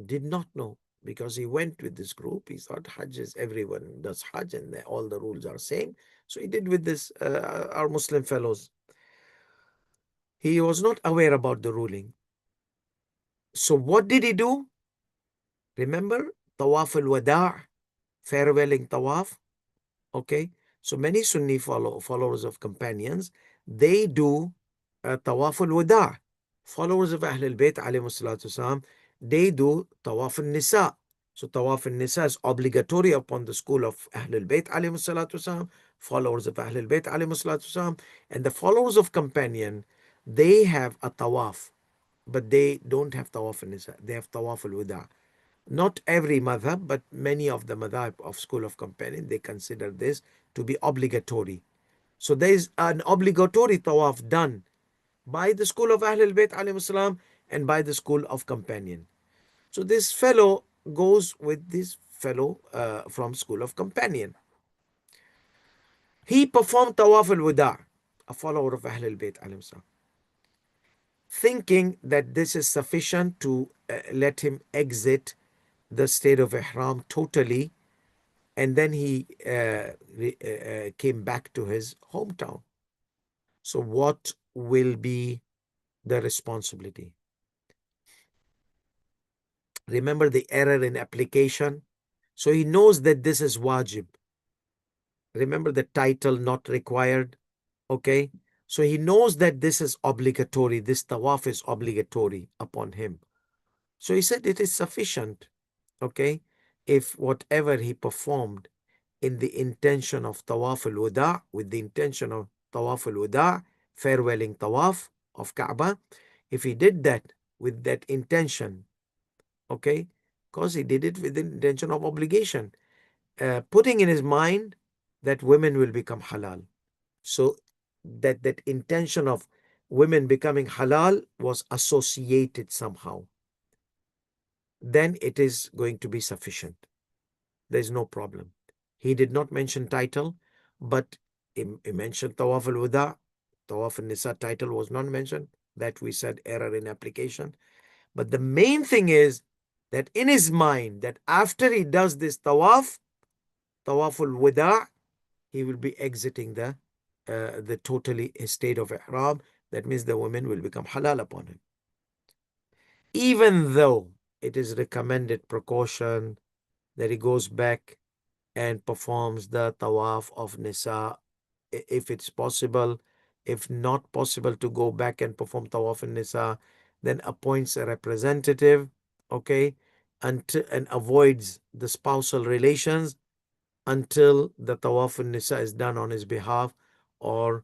did not know, because he went with this group, he thought hajj is, everyone does hajj and all the rules are same, so he did with this our Muslim fellows. He was not aware about the ruling. So what did he do? Remember tawaf al-wada', farewelling tawaf. Okay, so many Sunni followers of companions, they do tawaf al-wada'. Followers of Ahlul Bayt alayhi salatu wasalam, they do tawaf al-nisa. So tawaf al-nisa is obligatory upon the school of Ahlul Bayt alayhi salatu wasalam, followers of Ahlul Bayt alayhi salatu wasalam, and the followers of companion, they have a tawaf, but they don't have tawaf al-nisa, they have tawaf al-wada'. Not every madhab, but many of the madhab of school of companion, they consider this to be obligatory. So there is an obligatory tawaf done by the school of Ahlul Bayt alayhi salam and by the school of companion. So this fellow goes with this fellow from school of companion. He performed tawaf al-wada', a follower of Ahlul Bayt alayhi salam, thinking that this is sufficient to let him exit the state of ihram totally, and then he came back to his hometown. So what will be the responsibility? Remember the error in application. So he knows that this is wajib. Remember the title, not required. Okay, so he knows that this is obligatory, this tawaf is obligatory upon him. So he said it is sufficient, okay, if whatever he performed in the intention of tawaf al-wada', with the intention of tawaf al-wada', farewelling tawaf of Kaaba, if he did that with that intention, okay, because he did it with the intention of obligation, putting in his mind that women will become halal. So that intention of women becoming halal was associated somehow, then it is going to be sufficient. There is no problem. He did not mention title, but he mentioned Tawaf al-Wada. Tawaf al-Nisa title was not mentioned. That we said error in application. But the main thing is that in his mind, that after he does this Tawaf al-Wada, he will be exiting the totally state of ihram. That means the women will become halal upon him. Even though it is recommended precaution that he goes back and performs the tawaf of Nisa if it's possible. If not possible to go back and perform tawaf in Nisa, then appoints a representative, okay, and avoids the spousal relations until the tawaf in Nisa is done on his behalf, or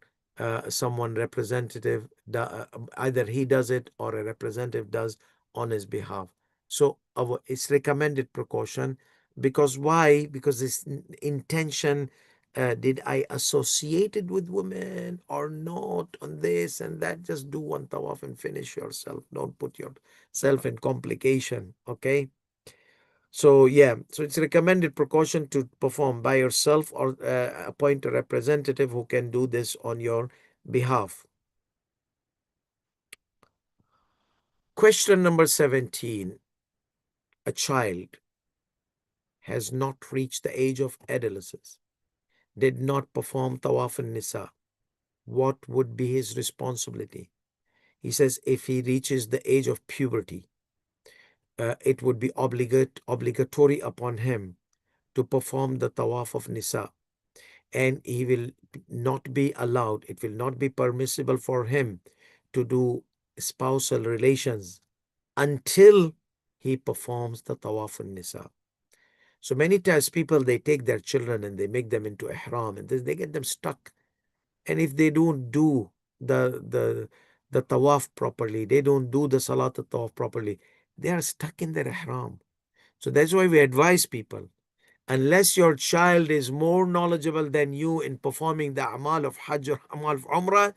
someone representative, either he does it or a representative does on his behalf. So it's recommended precaution. Because why? Because this intention, did I associate it with women or not on this and that? Just do one tawaf and finish yourself. Don't put yourself in complication, okay? So yeah, so it's recommended precaution to perform by yourself, or appoint a representative who can do this on your behalf. Question number 17. A child has not reached the age of adolescence, did not perform tawaf an-nisa. What would be his responsibility? He says if he reaches the age of puberty, it would be obligatory upon him to perform the tawaf of nisa. and he will not be allowed, it will not be permissible for him to do spousal relations until he performs the tawaf al-nisa. So many times people, they take their children and they make them into ihram, and they get them stuck. And if they don't do the tawaf properly, they don't do the salat al-tawaf properly, they are stuck in their ihram. So that's why we advise people, unless your child is more knowledgeable than you in performing the amal of hajj or amal of umrah,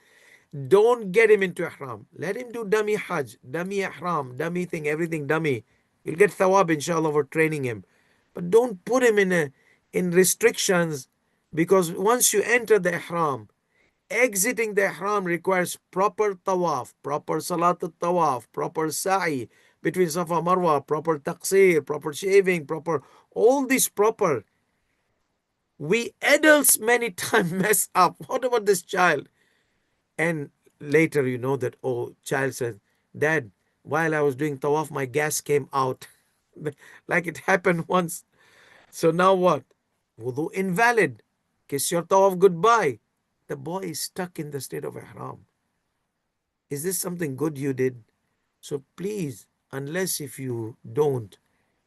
don't get him into ihram. Let him do dummy hajj, dummy ihram, dummy thing, everything dummy. You'll get thawab inshallah for training him. But don't put him in restrictions, because once you enter the ihram, exiting the ihram requires proper tawaf, proper salat al-tawaf, proper sa'i between Safa and Marwa, proper taqsir, proper shaving, proper, all these proper. We adults many times mess up. What about this child? And later you know that, oh, child says, Dad, while I was doing tawaf, my gas came out. Like it happened once. So now what? Wudu invalid. Kiss your tawaf goodbye. The boy is stuck in the state of ihram. Is this something good you did? So please, unless if you don't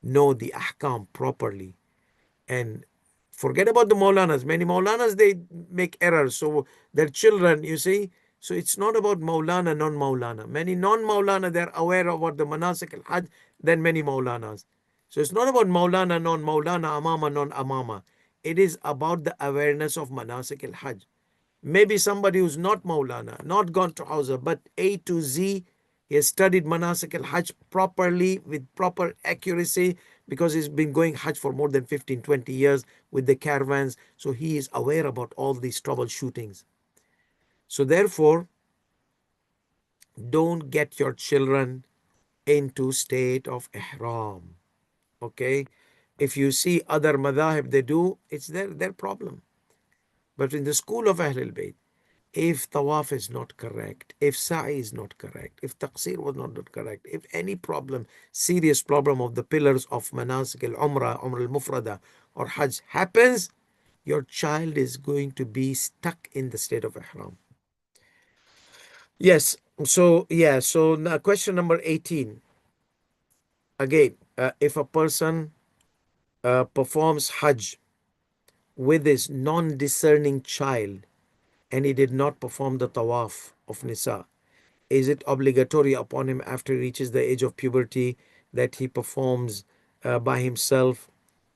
know the ahkam properly, and forget about the Maulanas. Many Maulanas, they make errors. So their children, you see, so it's not about Maulana, non-Maulana. Many non-Maulana, they're aware of what the Manasik al-Hajj than many Maulanas. So it's not about Maulana, non-Maulana, Amama, non-Amama. It is about the awareness of Manasik al-Hajj. Maybe somebody who's not Maulana, not gone to Hawza, but A to Z, he has studied Manasik al-Hajj properly with proper accuracy, because he's been going Hajj for more than 15, 20 years with the caravans. So he is aware about all these troubleshootings. So therefore, don't get your children into state of ihram. Okay? If you see other madhahib, they do, it's their problem. But in the school of Ahlul Bayt, if tawaf is not correct, if sa'i is not correct, if taqsir was not correct, if any problem, serious problem of the pillars of manasik al-umrah, umrah al-mufrada or hajj happens, your child is going to be stuck in the state of ihram. Yes. So, yeah. So now question number 18. Again, if a person performs hajj with his non-discerning child and he did not perform the tawaf of nisa, is it obligatory upon him after he reaches the age of puberty that he performs by himself,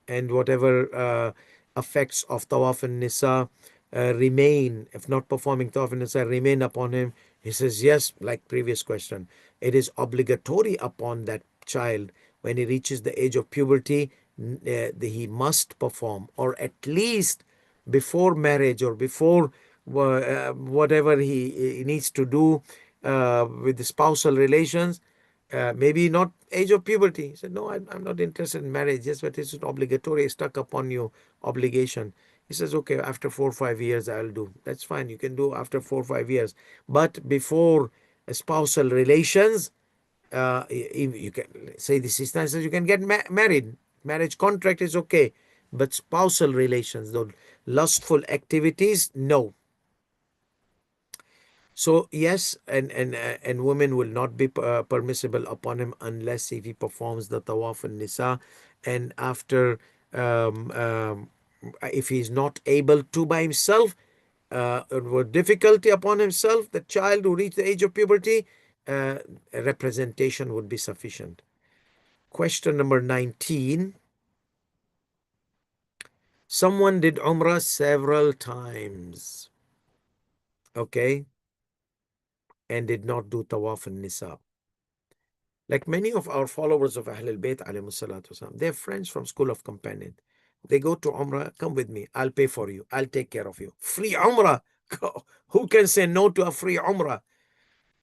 and whatever effects of tawaf and nisa remain, if not performing tawaf and nisa, remain upon him? He says yes, like previous question. It is obligatory upon that child when he reaches the age of puberty, he must perform, or at least before marriage or before whatever he needs to do with the spousal relations, maybe not age of puberty. He said, no, I'm not interested in marriage. Yes, but it's obligatory, it's stuck upon you, obligation. He says, okay, after 4 or 5 years, I'll do. That's fine. You can do after 4 or 5 years. But before spousal relations, you can say the SISTANI says you can get married. Marriage contract is okay. But spousal relations, those lustful activities, no. So yes, and women will not be permissible upon him unless if he performs the tawaf and nisa, and after if he is not able to by himself, with difficulty upon himself, the child who reached the age of puberty, representation would be sufficient. Question number 19. Someone did Umrah several times, okay, and did not do tawaf and nisa. Like many of our followers of Ahlul Bayt alayhi salatu wasalam, they're friends from School of Companion. They go to Umrah, come with me, I'll pay for you, I'll take care of you. Free Umrah. Who can say no to a free Umrah?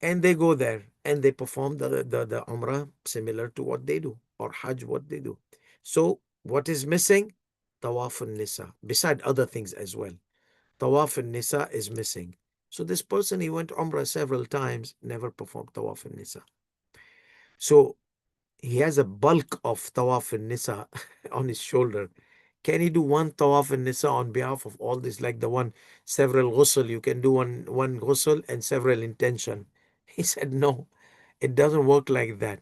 And they go there and they perform the Umrah similar to what they do, or Hajj what they do. So what is missing? Tawaf and Nisa, beside other things as well. Tawaf and Nisa is missing. So this person, he went Umrah several times, never performed Tawaf and Nisa. So he has a bulk of Tawaf and Nisa on his shoulder. can he do one tawaf in Nisa on behalf of all this, like the one several ghusl? You can do one ghusl and several intention. He said, no, it doesn't work like that.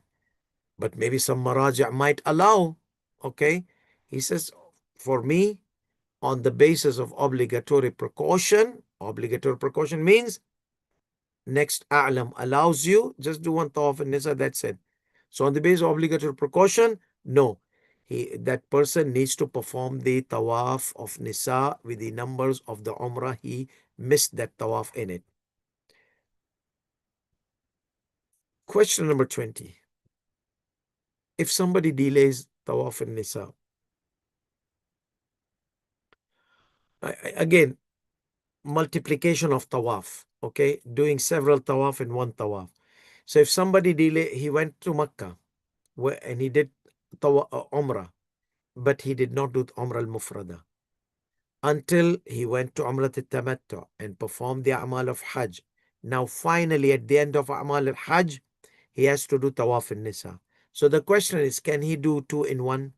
But maybe some maraja might allow. Okay. He says, for me, on the basis of obligatory precaution means next a'lam allows you, just do one tawaf in Nisa, that's it. So on the basis of obligatory precaution, no. That person needs to perform the tawaf of Nisa with the numbers of the Umrah. He missed that tawaf in it. Question number 20. If somebody delays tawaf in Nisa, again, multiplication of tawaf, okay? Doing several tawaf in one tawaf. So if somebody he went to Makkah and he did Umrah, but he did not do Umrah al-Mufrada until he went to Umrah al-Tamattu and performed the A'mal of Hajj. Now finally at the end of A'mal al-Hajj, he has to do Tawaf al-Nisa. So the question is, can he do two in one?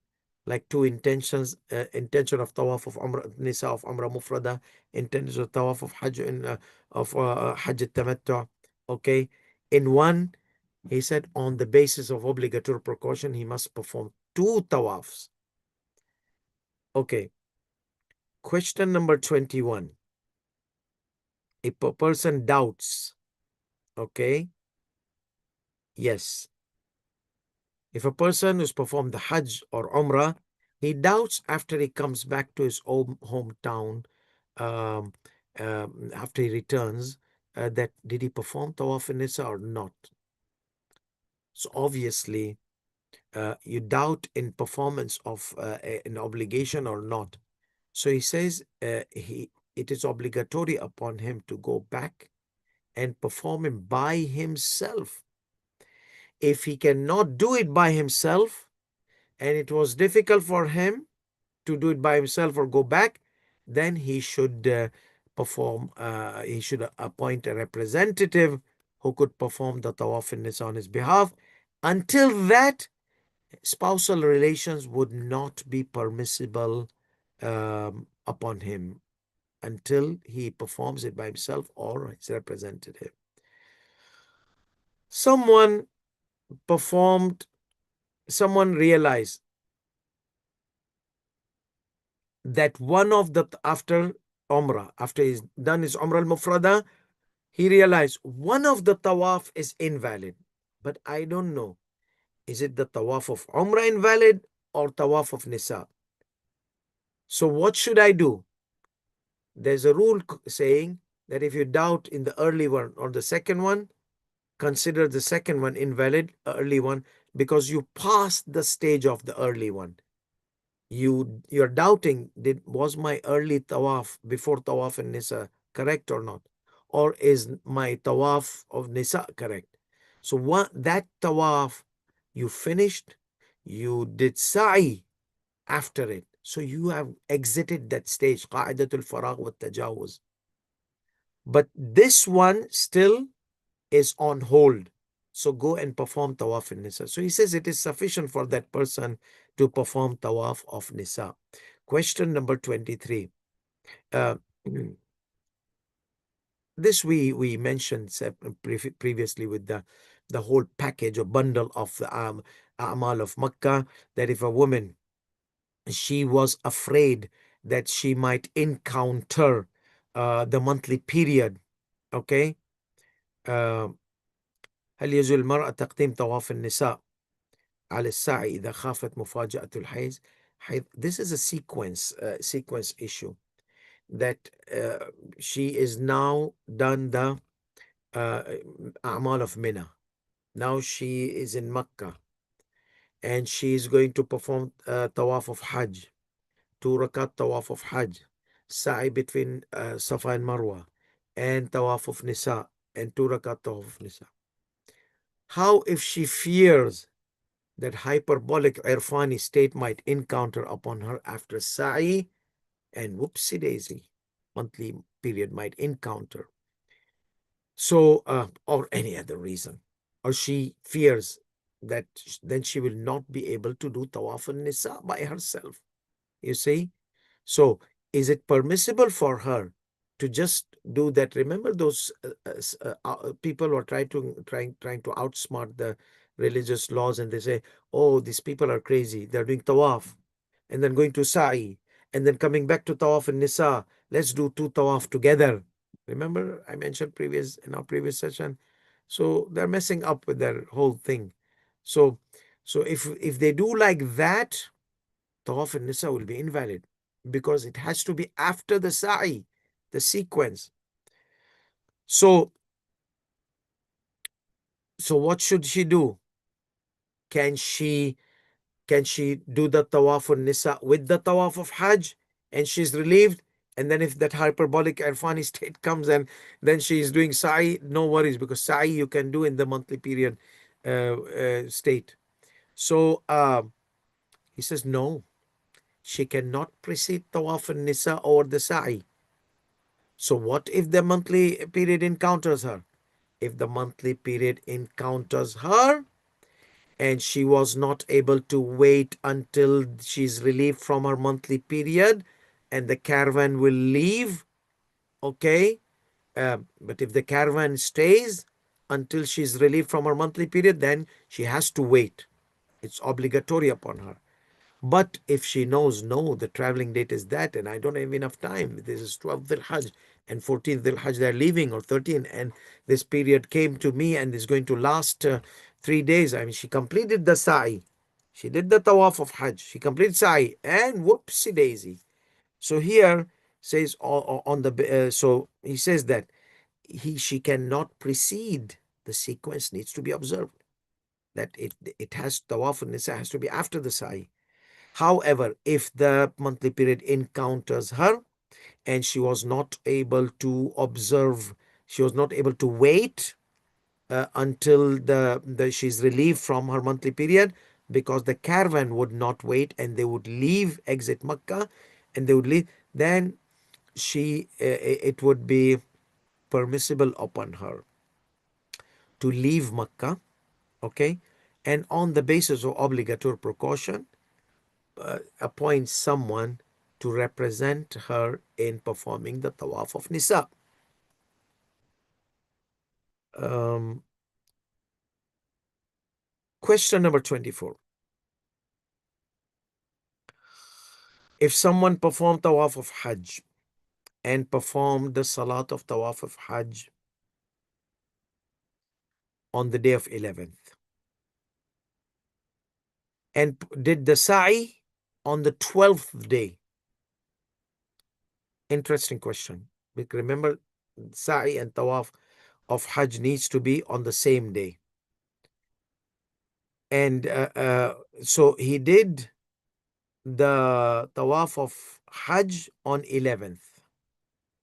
Like two intentions, intention of Tawaf of Umrah Nisa of Umrah Mufrada, intention of Tawaf of Hajj Hajj al-Tamattu. Okay. In one, he said on the basis of obligatory precaution, he must perform two Tawafs. Okay. Question number 21. If a person doubts, okay, yes. If a person who's performed the Hajj or Umrah, he doubts after he comes back to his own hometown, um, after he returns, that did he perform Tawaf in Nisa or not? So obviously, you doubt in performance of an obligation or not. So he says it is obligatory upon him to go back and perform it by himself. If he cannot do it by himself and it was difficult for him to do it by himself or go back, then he should he should appoint a representative who could perform the tawaf on his behalf. Until that, spousal relations would not be permissible upon him until he performs it by himself or his representative. Someone realized that one of the, after Umrah, after he's done his Umrah al-Mufrada, he realized one of the tawaf is invalid. But I don't know, is it the tawaf of Umrah invalid or tawaf of Nisa? So what should I do? There's a rule saying that if you doubt in the early one or the second one, consider the second one invalid, early one, because you passed the stage of the early one. You're doubting, was my early tawaf before tawaf and Nisa correct or not? Or is my tawaf of Nisa correct? So that tawaf you finished, you did sa'i after it. So you have exited that stage, qa'idatul faragh wa tajawuz. But this one still is on hold. So go and perform tawaf in Nisa. So he says it is sufficient for that person to perform tawaf of Nisa. Question number 23. This we mentioned previously with the whole package or bundle of the A'mal of Makkah, that if a woman, she was afraid that she might encounter the monthly period, okay, هل يجوز المرأة تقديم طواف النساء على السعي إذا خافت مفاجأة الحيض? This is a sequence issue, that she is now done the A'mal of Mina. Now she is in Makkah and she is going to perform Tawaf of Hajj, 2 rakat Tawaf of Hajj, Sa'i between Safa and Marwa, and Tawaf of Nisa, and 2 rakat Tawaf of Nisa. How if she fears that hyperbolic irfani state might encounter upon her after Sa'i, and whoopsie daisy, monthly period might encounter? So, or any other reason, or she fears that then she will not be able to do Tawaf al-Nisa by herself. You see? So is it permissible for her to just do that? Remember those people who are trying to outsmart the religious laws, and they say, oh, these people are crazy. They're doing tawaf and then going to sa'i and then coming back to tawaf and nisa. Let's do two tawaf together. Remember I mentioned in our previous session. So they're messing up with their whole thing. So if they do like that, tawaf and nisa will be invalid because it has to be after the sa'i, the sequence. So what should she do? Can she do the tawaf and nisa with the tawaf of hajj and she's relieved? And then if that hyperbolic irfani state comes and then she is doing sa'i, no worries, because sa'i you can do in the monthly period state. So he says no, she cannot precede tawaf and nisa over the sa'i. So what if the monthly period encounters her? If the monthly period encounters her and she was not able to wait until she's relieved from her monthly period and the caravan will leave, okay? But if the caravan stays until she's relieved from her monthly period, then she has to wait. It's obligatory upon her. But if she knows, no, the traveling date is that, and I don't have enough time, this is 12th Dhul Hajj and 14th Dhul Hajj, they're leaving, or 13, and this period came to me and is going to last 3 days. I mean, she completed the sa'i. She did the tawaf of Hajj. She completed sa'i, and whoopsie daisy. So here says on the, so he says that she cannot precede. The sequence needs to be observed. That it has, tawaf and nisa has to be after the sa'i. However, if the monthly period encounters her and she was not able to observe, she was not able to wait until she's relieved from her monthly period, because the caravan would not wait and they would leave, exit Makkah, and they would leave, then it would be permissible upon her to leave Makkah, okay, and on the basis of obligatory precaution, appoint someone to represent her in performing the tawaf of nisa. Um, Question number 24. If someone performed tawaf of hajj and performed the salat of tawaf of hajj on the day of 11th and did the sa'i on the 12th day. Interesting question. Because remember, sa'i and tawaf of hajj needs to be on the same day. And so he did the tawaf of hajj on 11th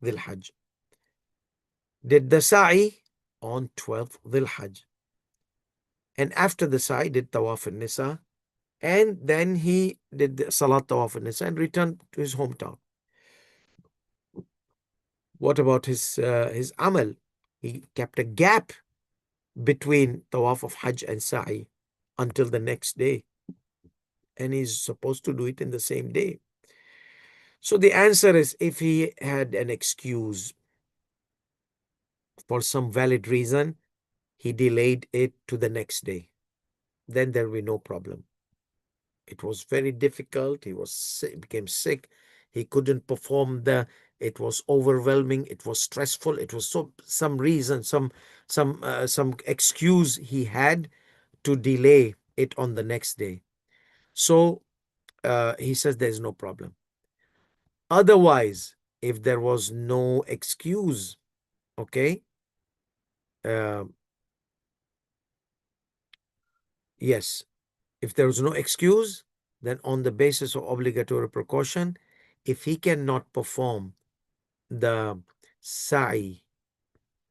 Dhul Hajj, did the sa'i on 12th Dhul Hajj, and after the sa'i did tawaf al nisa, and then he did the salat tawaf al nisa and returned to his hometown. What about his amal? He kept a gap between tawaf of hajj and sa'i until the next day, and he's supposed to do it in the same day. So the answer is, if he had an excuse for some valid reason, he delayed it to the next day, then there will be no problem. It was very difficult. He became sick. He couldn't perform it was overwhelming. It was stressful. It was some reason, some excuse he had to delay it on the next day. So he says there's no problem. Otherwise, if there was no excuse, okay, uh, yes, if there was no excuse, then on the basis of obligatory precaution, if he cannot perform the sa'i,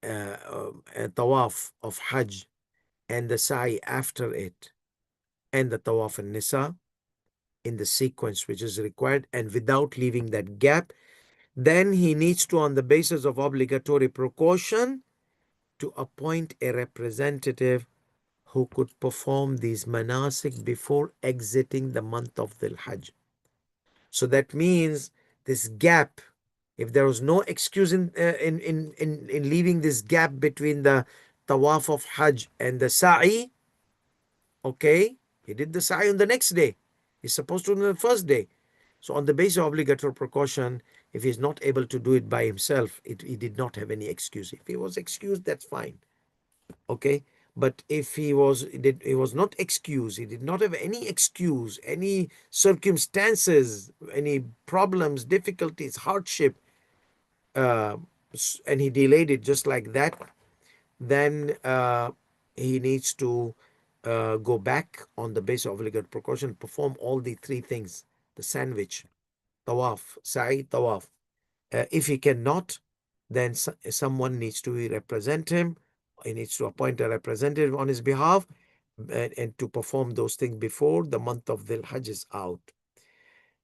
tawaf of hajj and the sa'i after it, and the tawaf and nisa in the sequence which is required and without leaving that gap, then he needs to, on the basis of obligatory precaution, to appoint a representative who could perform these manasik before exiting the month of Dhul Hajj. So that means this gap, if there was no excuse in leaving this gap between the tawaf of Hajj and the sa'i, okay, he did the sa'i on the next day. He's supposed to on the first day. So on the basis of obligatory precaution, if he's not able to do it by himself, he did not have any excuse. If he was excused, that's fine. Okay. But if he was not excused, he did not have any excuse, any circumstances, any problems, difficulties, hardship, uh, and he delayed it just like that, then he needs to go back on the basis of obligatory precaution, perform all the three things, the sandwich, tawaf, sa'i, tawaf. If he cannot, then someone needs to represent him. He needs to appoint a representative on his behalf and to perform those things before the month of Dhul Hajj is out.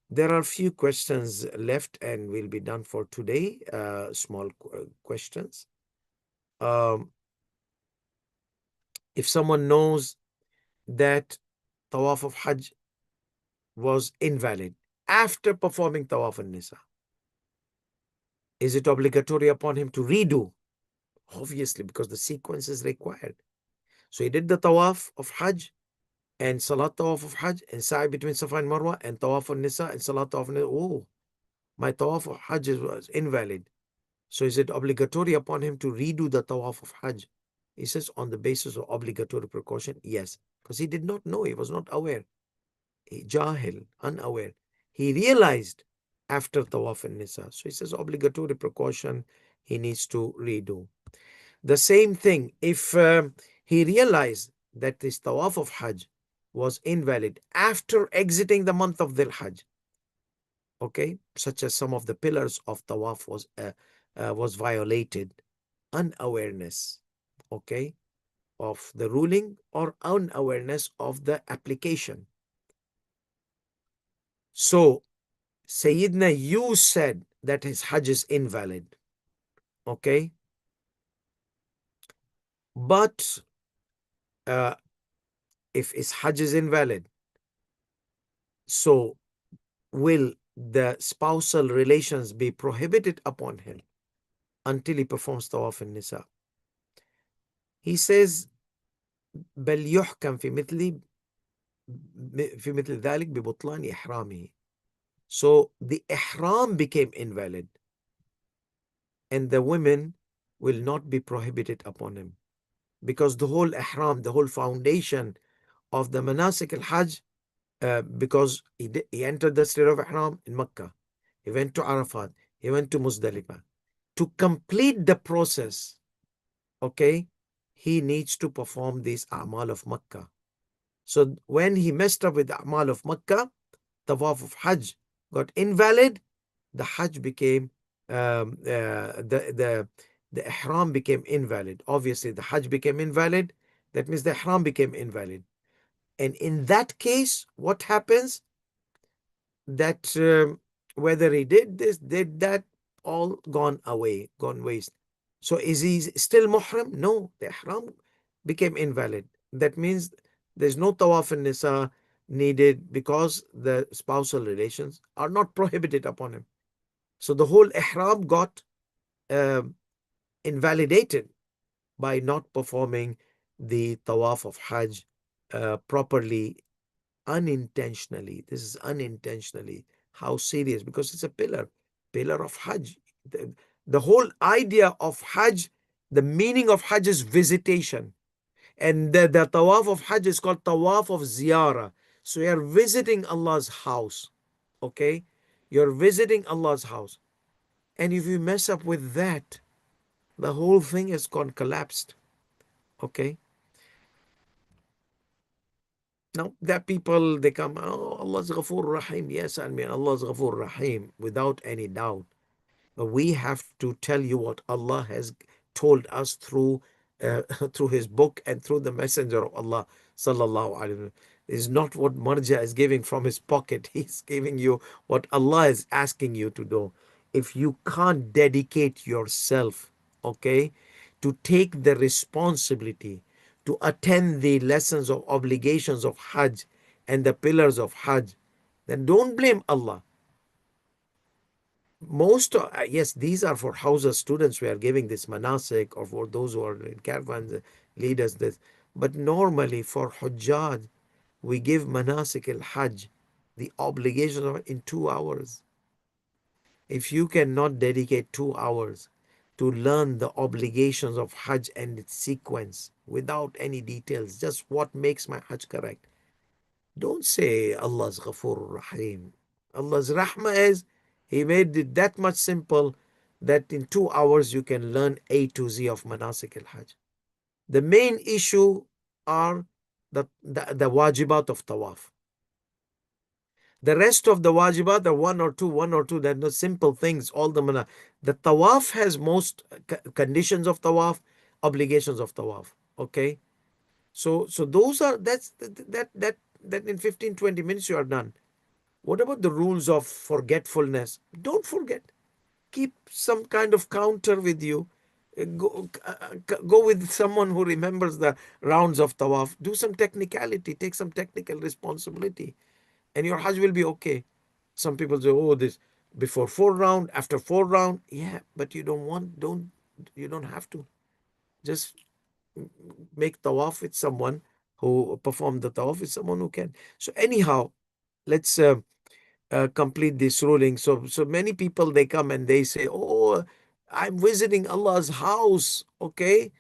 There are a few questions left and we'll be done for today. Small questions. If someone knows that Tawaf of Hajj was invalid after performing Tawaf al-Nisa, is it obligatory upon him to redo? Obviously, because the sequence is required. So he did the Tawaf of Hajj and Salat Tawaf of Hajj and Sa'i between Safa and Marwa and Tawaf al-Nisa and Salat Tawaf al-Nisa. Oh, my Tawaf of Hajj was invalid. So is it obligatory upon him to redo the Tawaf of Hajj? He says on the basis of obligatory precaution, yes, because he did not know, he was not aware. Jahil, unaware. He realized after Tawaf and Nisa. So he says obligatory precaution, he needs to redo. The same thing, if he realized that this Tawaf of Hajj was invalid after exiting the month of Dhul Hajj, okay, such as some of the pillars of Tawaf was violated, unawareness, okay, of the ruling or unawareness of the application. So Sayyidina, you said that his Hajj is invalid. Okay. But if his Hajj is invalid, so will the spousal relations be prohibited upon him until he performs Tawaf al-Nisa? He says, بل يحكم في مثل ذلك ببطلان إحرامه. So the ihram became invalid and the women will not be prohibited upon him because the whole ihram, the whole foundation of the manasik al-Hajj, because he entered the state of ihram in Mecca, he went to Arafat, he went to Muzdalifah. To complete the process, okay, he needs to perform these a'mal of Mecca. So when he messed up with the a'mal of Mecca, Tawaf of Hajj got invalid, the Hajj became the ihram became invalid. Obviously, the Hajj became invalid. That means the ihram became invalid. And in that case, what happens? That whether he did this, did that, all gone away, gone waste. So is he still muhrim? No, the ihram became invalid. That means there's no tawaf and nisa needed because the spousal relations are not prohibited upon him. So the whole ihram got invalidated by not performing the tawaf of Hajj properly, unintentionally. This is unintentionally. How serious? Because it's a pillar of Hajj. The whole idea of Hajj, the meaning of Hajj is visitation. And the tawaf of Hajj is called tawaf of ziyarah. So you're visiting Allah's house. Okay? You're visiting Allah's house. And if you mess up with that, the whole thing has gone collapsed. Okay? Now, that people, they come, oh, Allah's Ghafoor Rahim. Yes, I mean, Allah's Ghafoor Rahim, without any doubt. But we have to tell you what Allah has told us through through His book and through the Messenger of Allah, sallallahu alaihi wasallam. Is not what Marja is giving from his pocket. He's giving you what Allah is asking you to do. If you can't dedicate yourself, okay, to take the responsibility to attend the lessons of obligations of Hajj and the pillars of Hajj, then don't blame Allah. Yes, these are for Hausa students. We are giving this manasik, or for those who are in caravans, leaders this. But normally for Hujjaj, we give manasik al-Hajj, the obligation in 2 hours. If you cannot dedicate 2 hours to learn the obligations of Hajj and its sequence without any details, just what makes my Hajj correct, don't say Allah's Ghafoor Rahim. Allah's Rahmah is, He made it that much simple that in 2 hours you can learn A to Z of Manasik al Hajj. The main issue are the wajibat of Tawaf. The rest of the wajibat are one or two. They're no simple things. All the Tawaf has most conditions of Tawaf, obligations of Tawaf. Okay, so those are that in 15-20 minutes you are done. What about the rules of forgetfulness? Don't forget. Keep some kind of counter with you. Go with someone who remembers the rounds of Tawaf. Do some technicality. Take some technical responsibility. And your Hajj will be okay. Some people say, oh, this before 4 round, after 4 round. Yeah, but you don't have to. Just make Tawaf with someone who perform the Tawaf with someone who can. So anyhow, let's complete this ruling. So many people, they come and they say, oh, I'm visiting Allah's house, okay,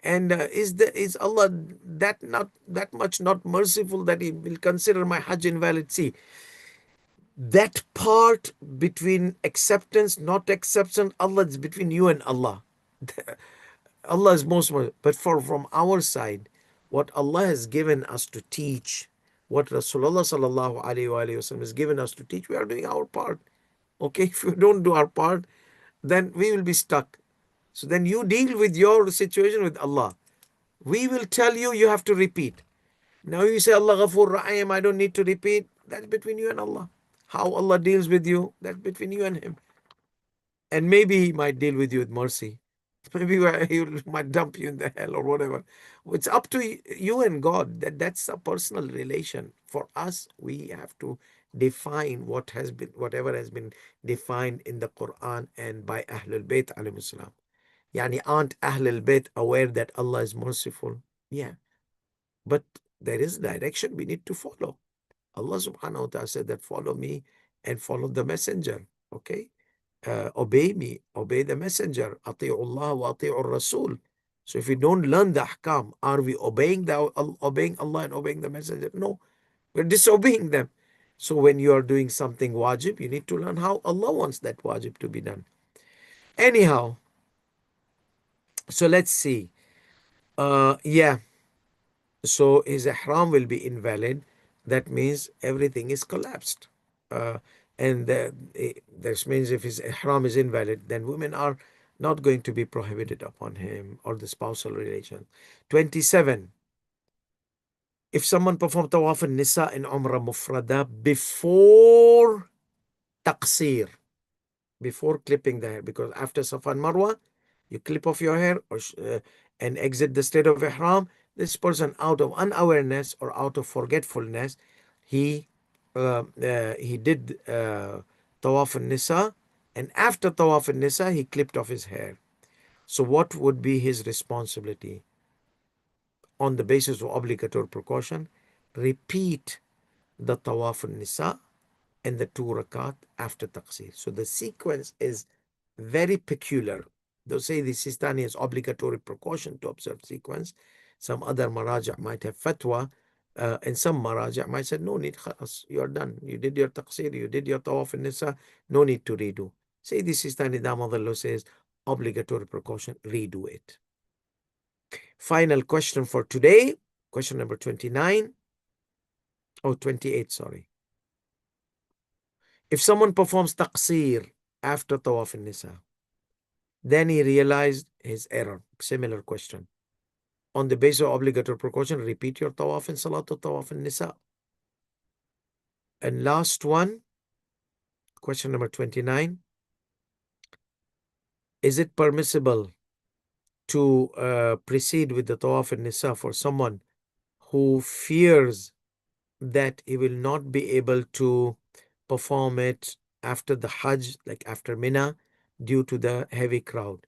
and is Allah that much not merciful that He will consider my Hajj invalid? See, that part between acceptance, not acceptance, Allah is between you and Allah. Allah is most, but from our side, what Allah has given us to teach, what Rasulullah sallallahu alaihi wasallam has given us to teach, we are doing our part. Okay, if we don't do our part, then we will be stuck. So then you deal with your situation with Allah. We will tell you, you have to repeat. Now you say, Allah Ghafoor Rahim, I don't need to repeat. That's between you and Allah. How Allah deals with you, that's between you and Him. And maybe He might deal with you with mercy. Maybe He might dump you in the hell or whatever. It's up to you and God. That's a personal relation. For us, we have to define whatever has been defined in the Quran and by Ahlul Bayt alayhi salam. Yani, aren't Ahlul Bayt aware that Allah is merciful? Yeah. But there is direction we need to follow. Allah subhanahu wa ta'ala said that follow me and follow the messenger. Okay? Obey me, obey the messenger. Ati'ullah wa ati'ur Rasul. So if we don't learn the ahkam, are we obeying Allah and obeying the messenger? No, we're disobeying them. So when you are doing something wajib, you need to learn how Allah wants that wajib to be done. Anyhow, so let's see. Yeah, so his ihram will be invalid. That means everything is collapsed. Uh, and this means if his ihram is invalid, then women are not going to be prohibited upon him, or the spousal relation. 27. If someone performed tawaf al-nisa in Umrah Mufrada before taqsir, before clipping the hair, because after Safa and Marwa, you clip off your hair and exit the state of ihram. This person, out of unawareness or out of forgetfulness, he did tawaf al-nisa, and after tawaf al-nisa, he clipped off his hair. So what would be his responsibility? On the basis of obligatory precaution, repeat the tawaf al-nisa and the 2 rakat after taqsir. So the sequence is very peculiar. They'll say the Sistani is obligatory precaution to observe sequence. Some other maraja might have fatwa, and some maraja might say, no need, khalas, you're done. You did your taqsir, you did your tawaf nisa, no need to redo. Say the Sistani Damadallah says, obligatory precaution, redo it. Final question for today, question number 29. Oh, 28, sorry. If someone performs taqsir after tawaf nisa, then he realized his error. Similar question. On the basis of obligatory precaution, repeat your tawaf and salatul tawaf and nisa. And last one, question number 29. Is it permissible to proceed with the tawaf and nisa for someone who fears that he will not be able to perform it after the Hajj, like after Mina, due to the heavy crowd.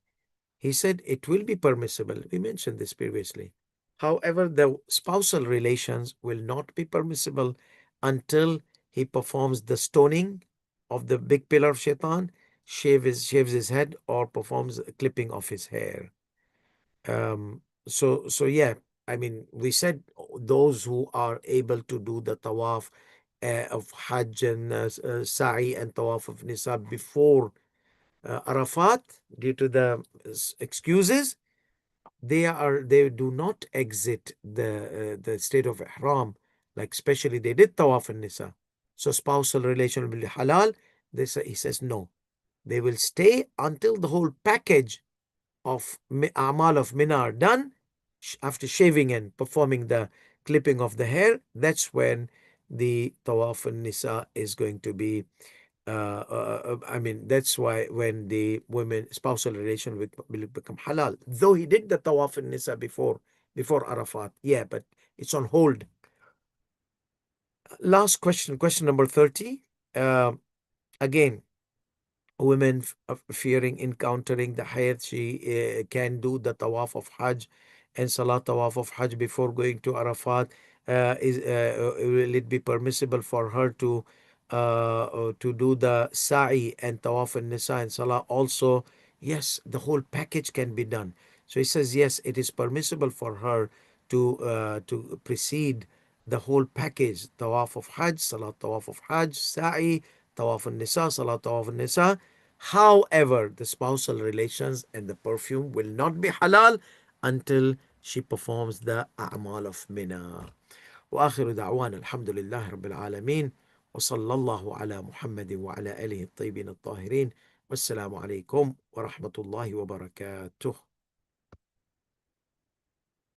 He said it will be permissible. We mentioned this previously. However, the spousal relations will not be permissible until he performs the stoning of the big pillar of shaitan, shaves his head, or performs a clipping of his hair. So yeah, I mean, we said those who are able to do the tawaf of Hajj and Sa'i and tawaf of Nisa before Arafat due to the excuses, they do not exit the state of ihram, like especially they did tawaf and Nisa, so spousal relation will be halal. He says no, they will stay until the whole package of amal of Mina are done. After shaving and performing the clipping of the hair, that's when the tawaf and Nisa is going to be I mean, that's why when the women spousal relation will become halal. Though he did the tawaf and Nisa before Arafat, yeah, but it's on hold. Last question, question number 30. Again, women fearing encountering the hayd, she can do the tawaf of Hajj and Salat tawaf of Hajj before going to Arafat. Will it be permissible for her to do the sa'i and tawaf and nisa and salah also? Yes, the whole package can be done. So he says yes, it is permissible for her to precede the whole package: tawaf of Hajj, salat tawaf of Hajj, sa'i, tawaf and nisa, salat tawaf and nisa. However, the spousal relations and the perfume will not be halal until she performs the a'mal of Mina. وآخر دعوانا الحمد لله رب العالمين وصلى الله على محمد وعلى آله الطيبين الطاهرين والسلام عليكم ورحمة الله وبركاته.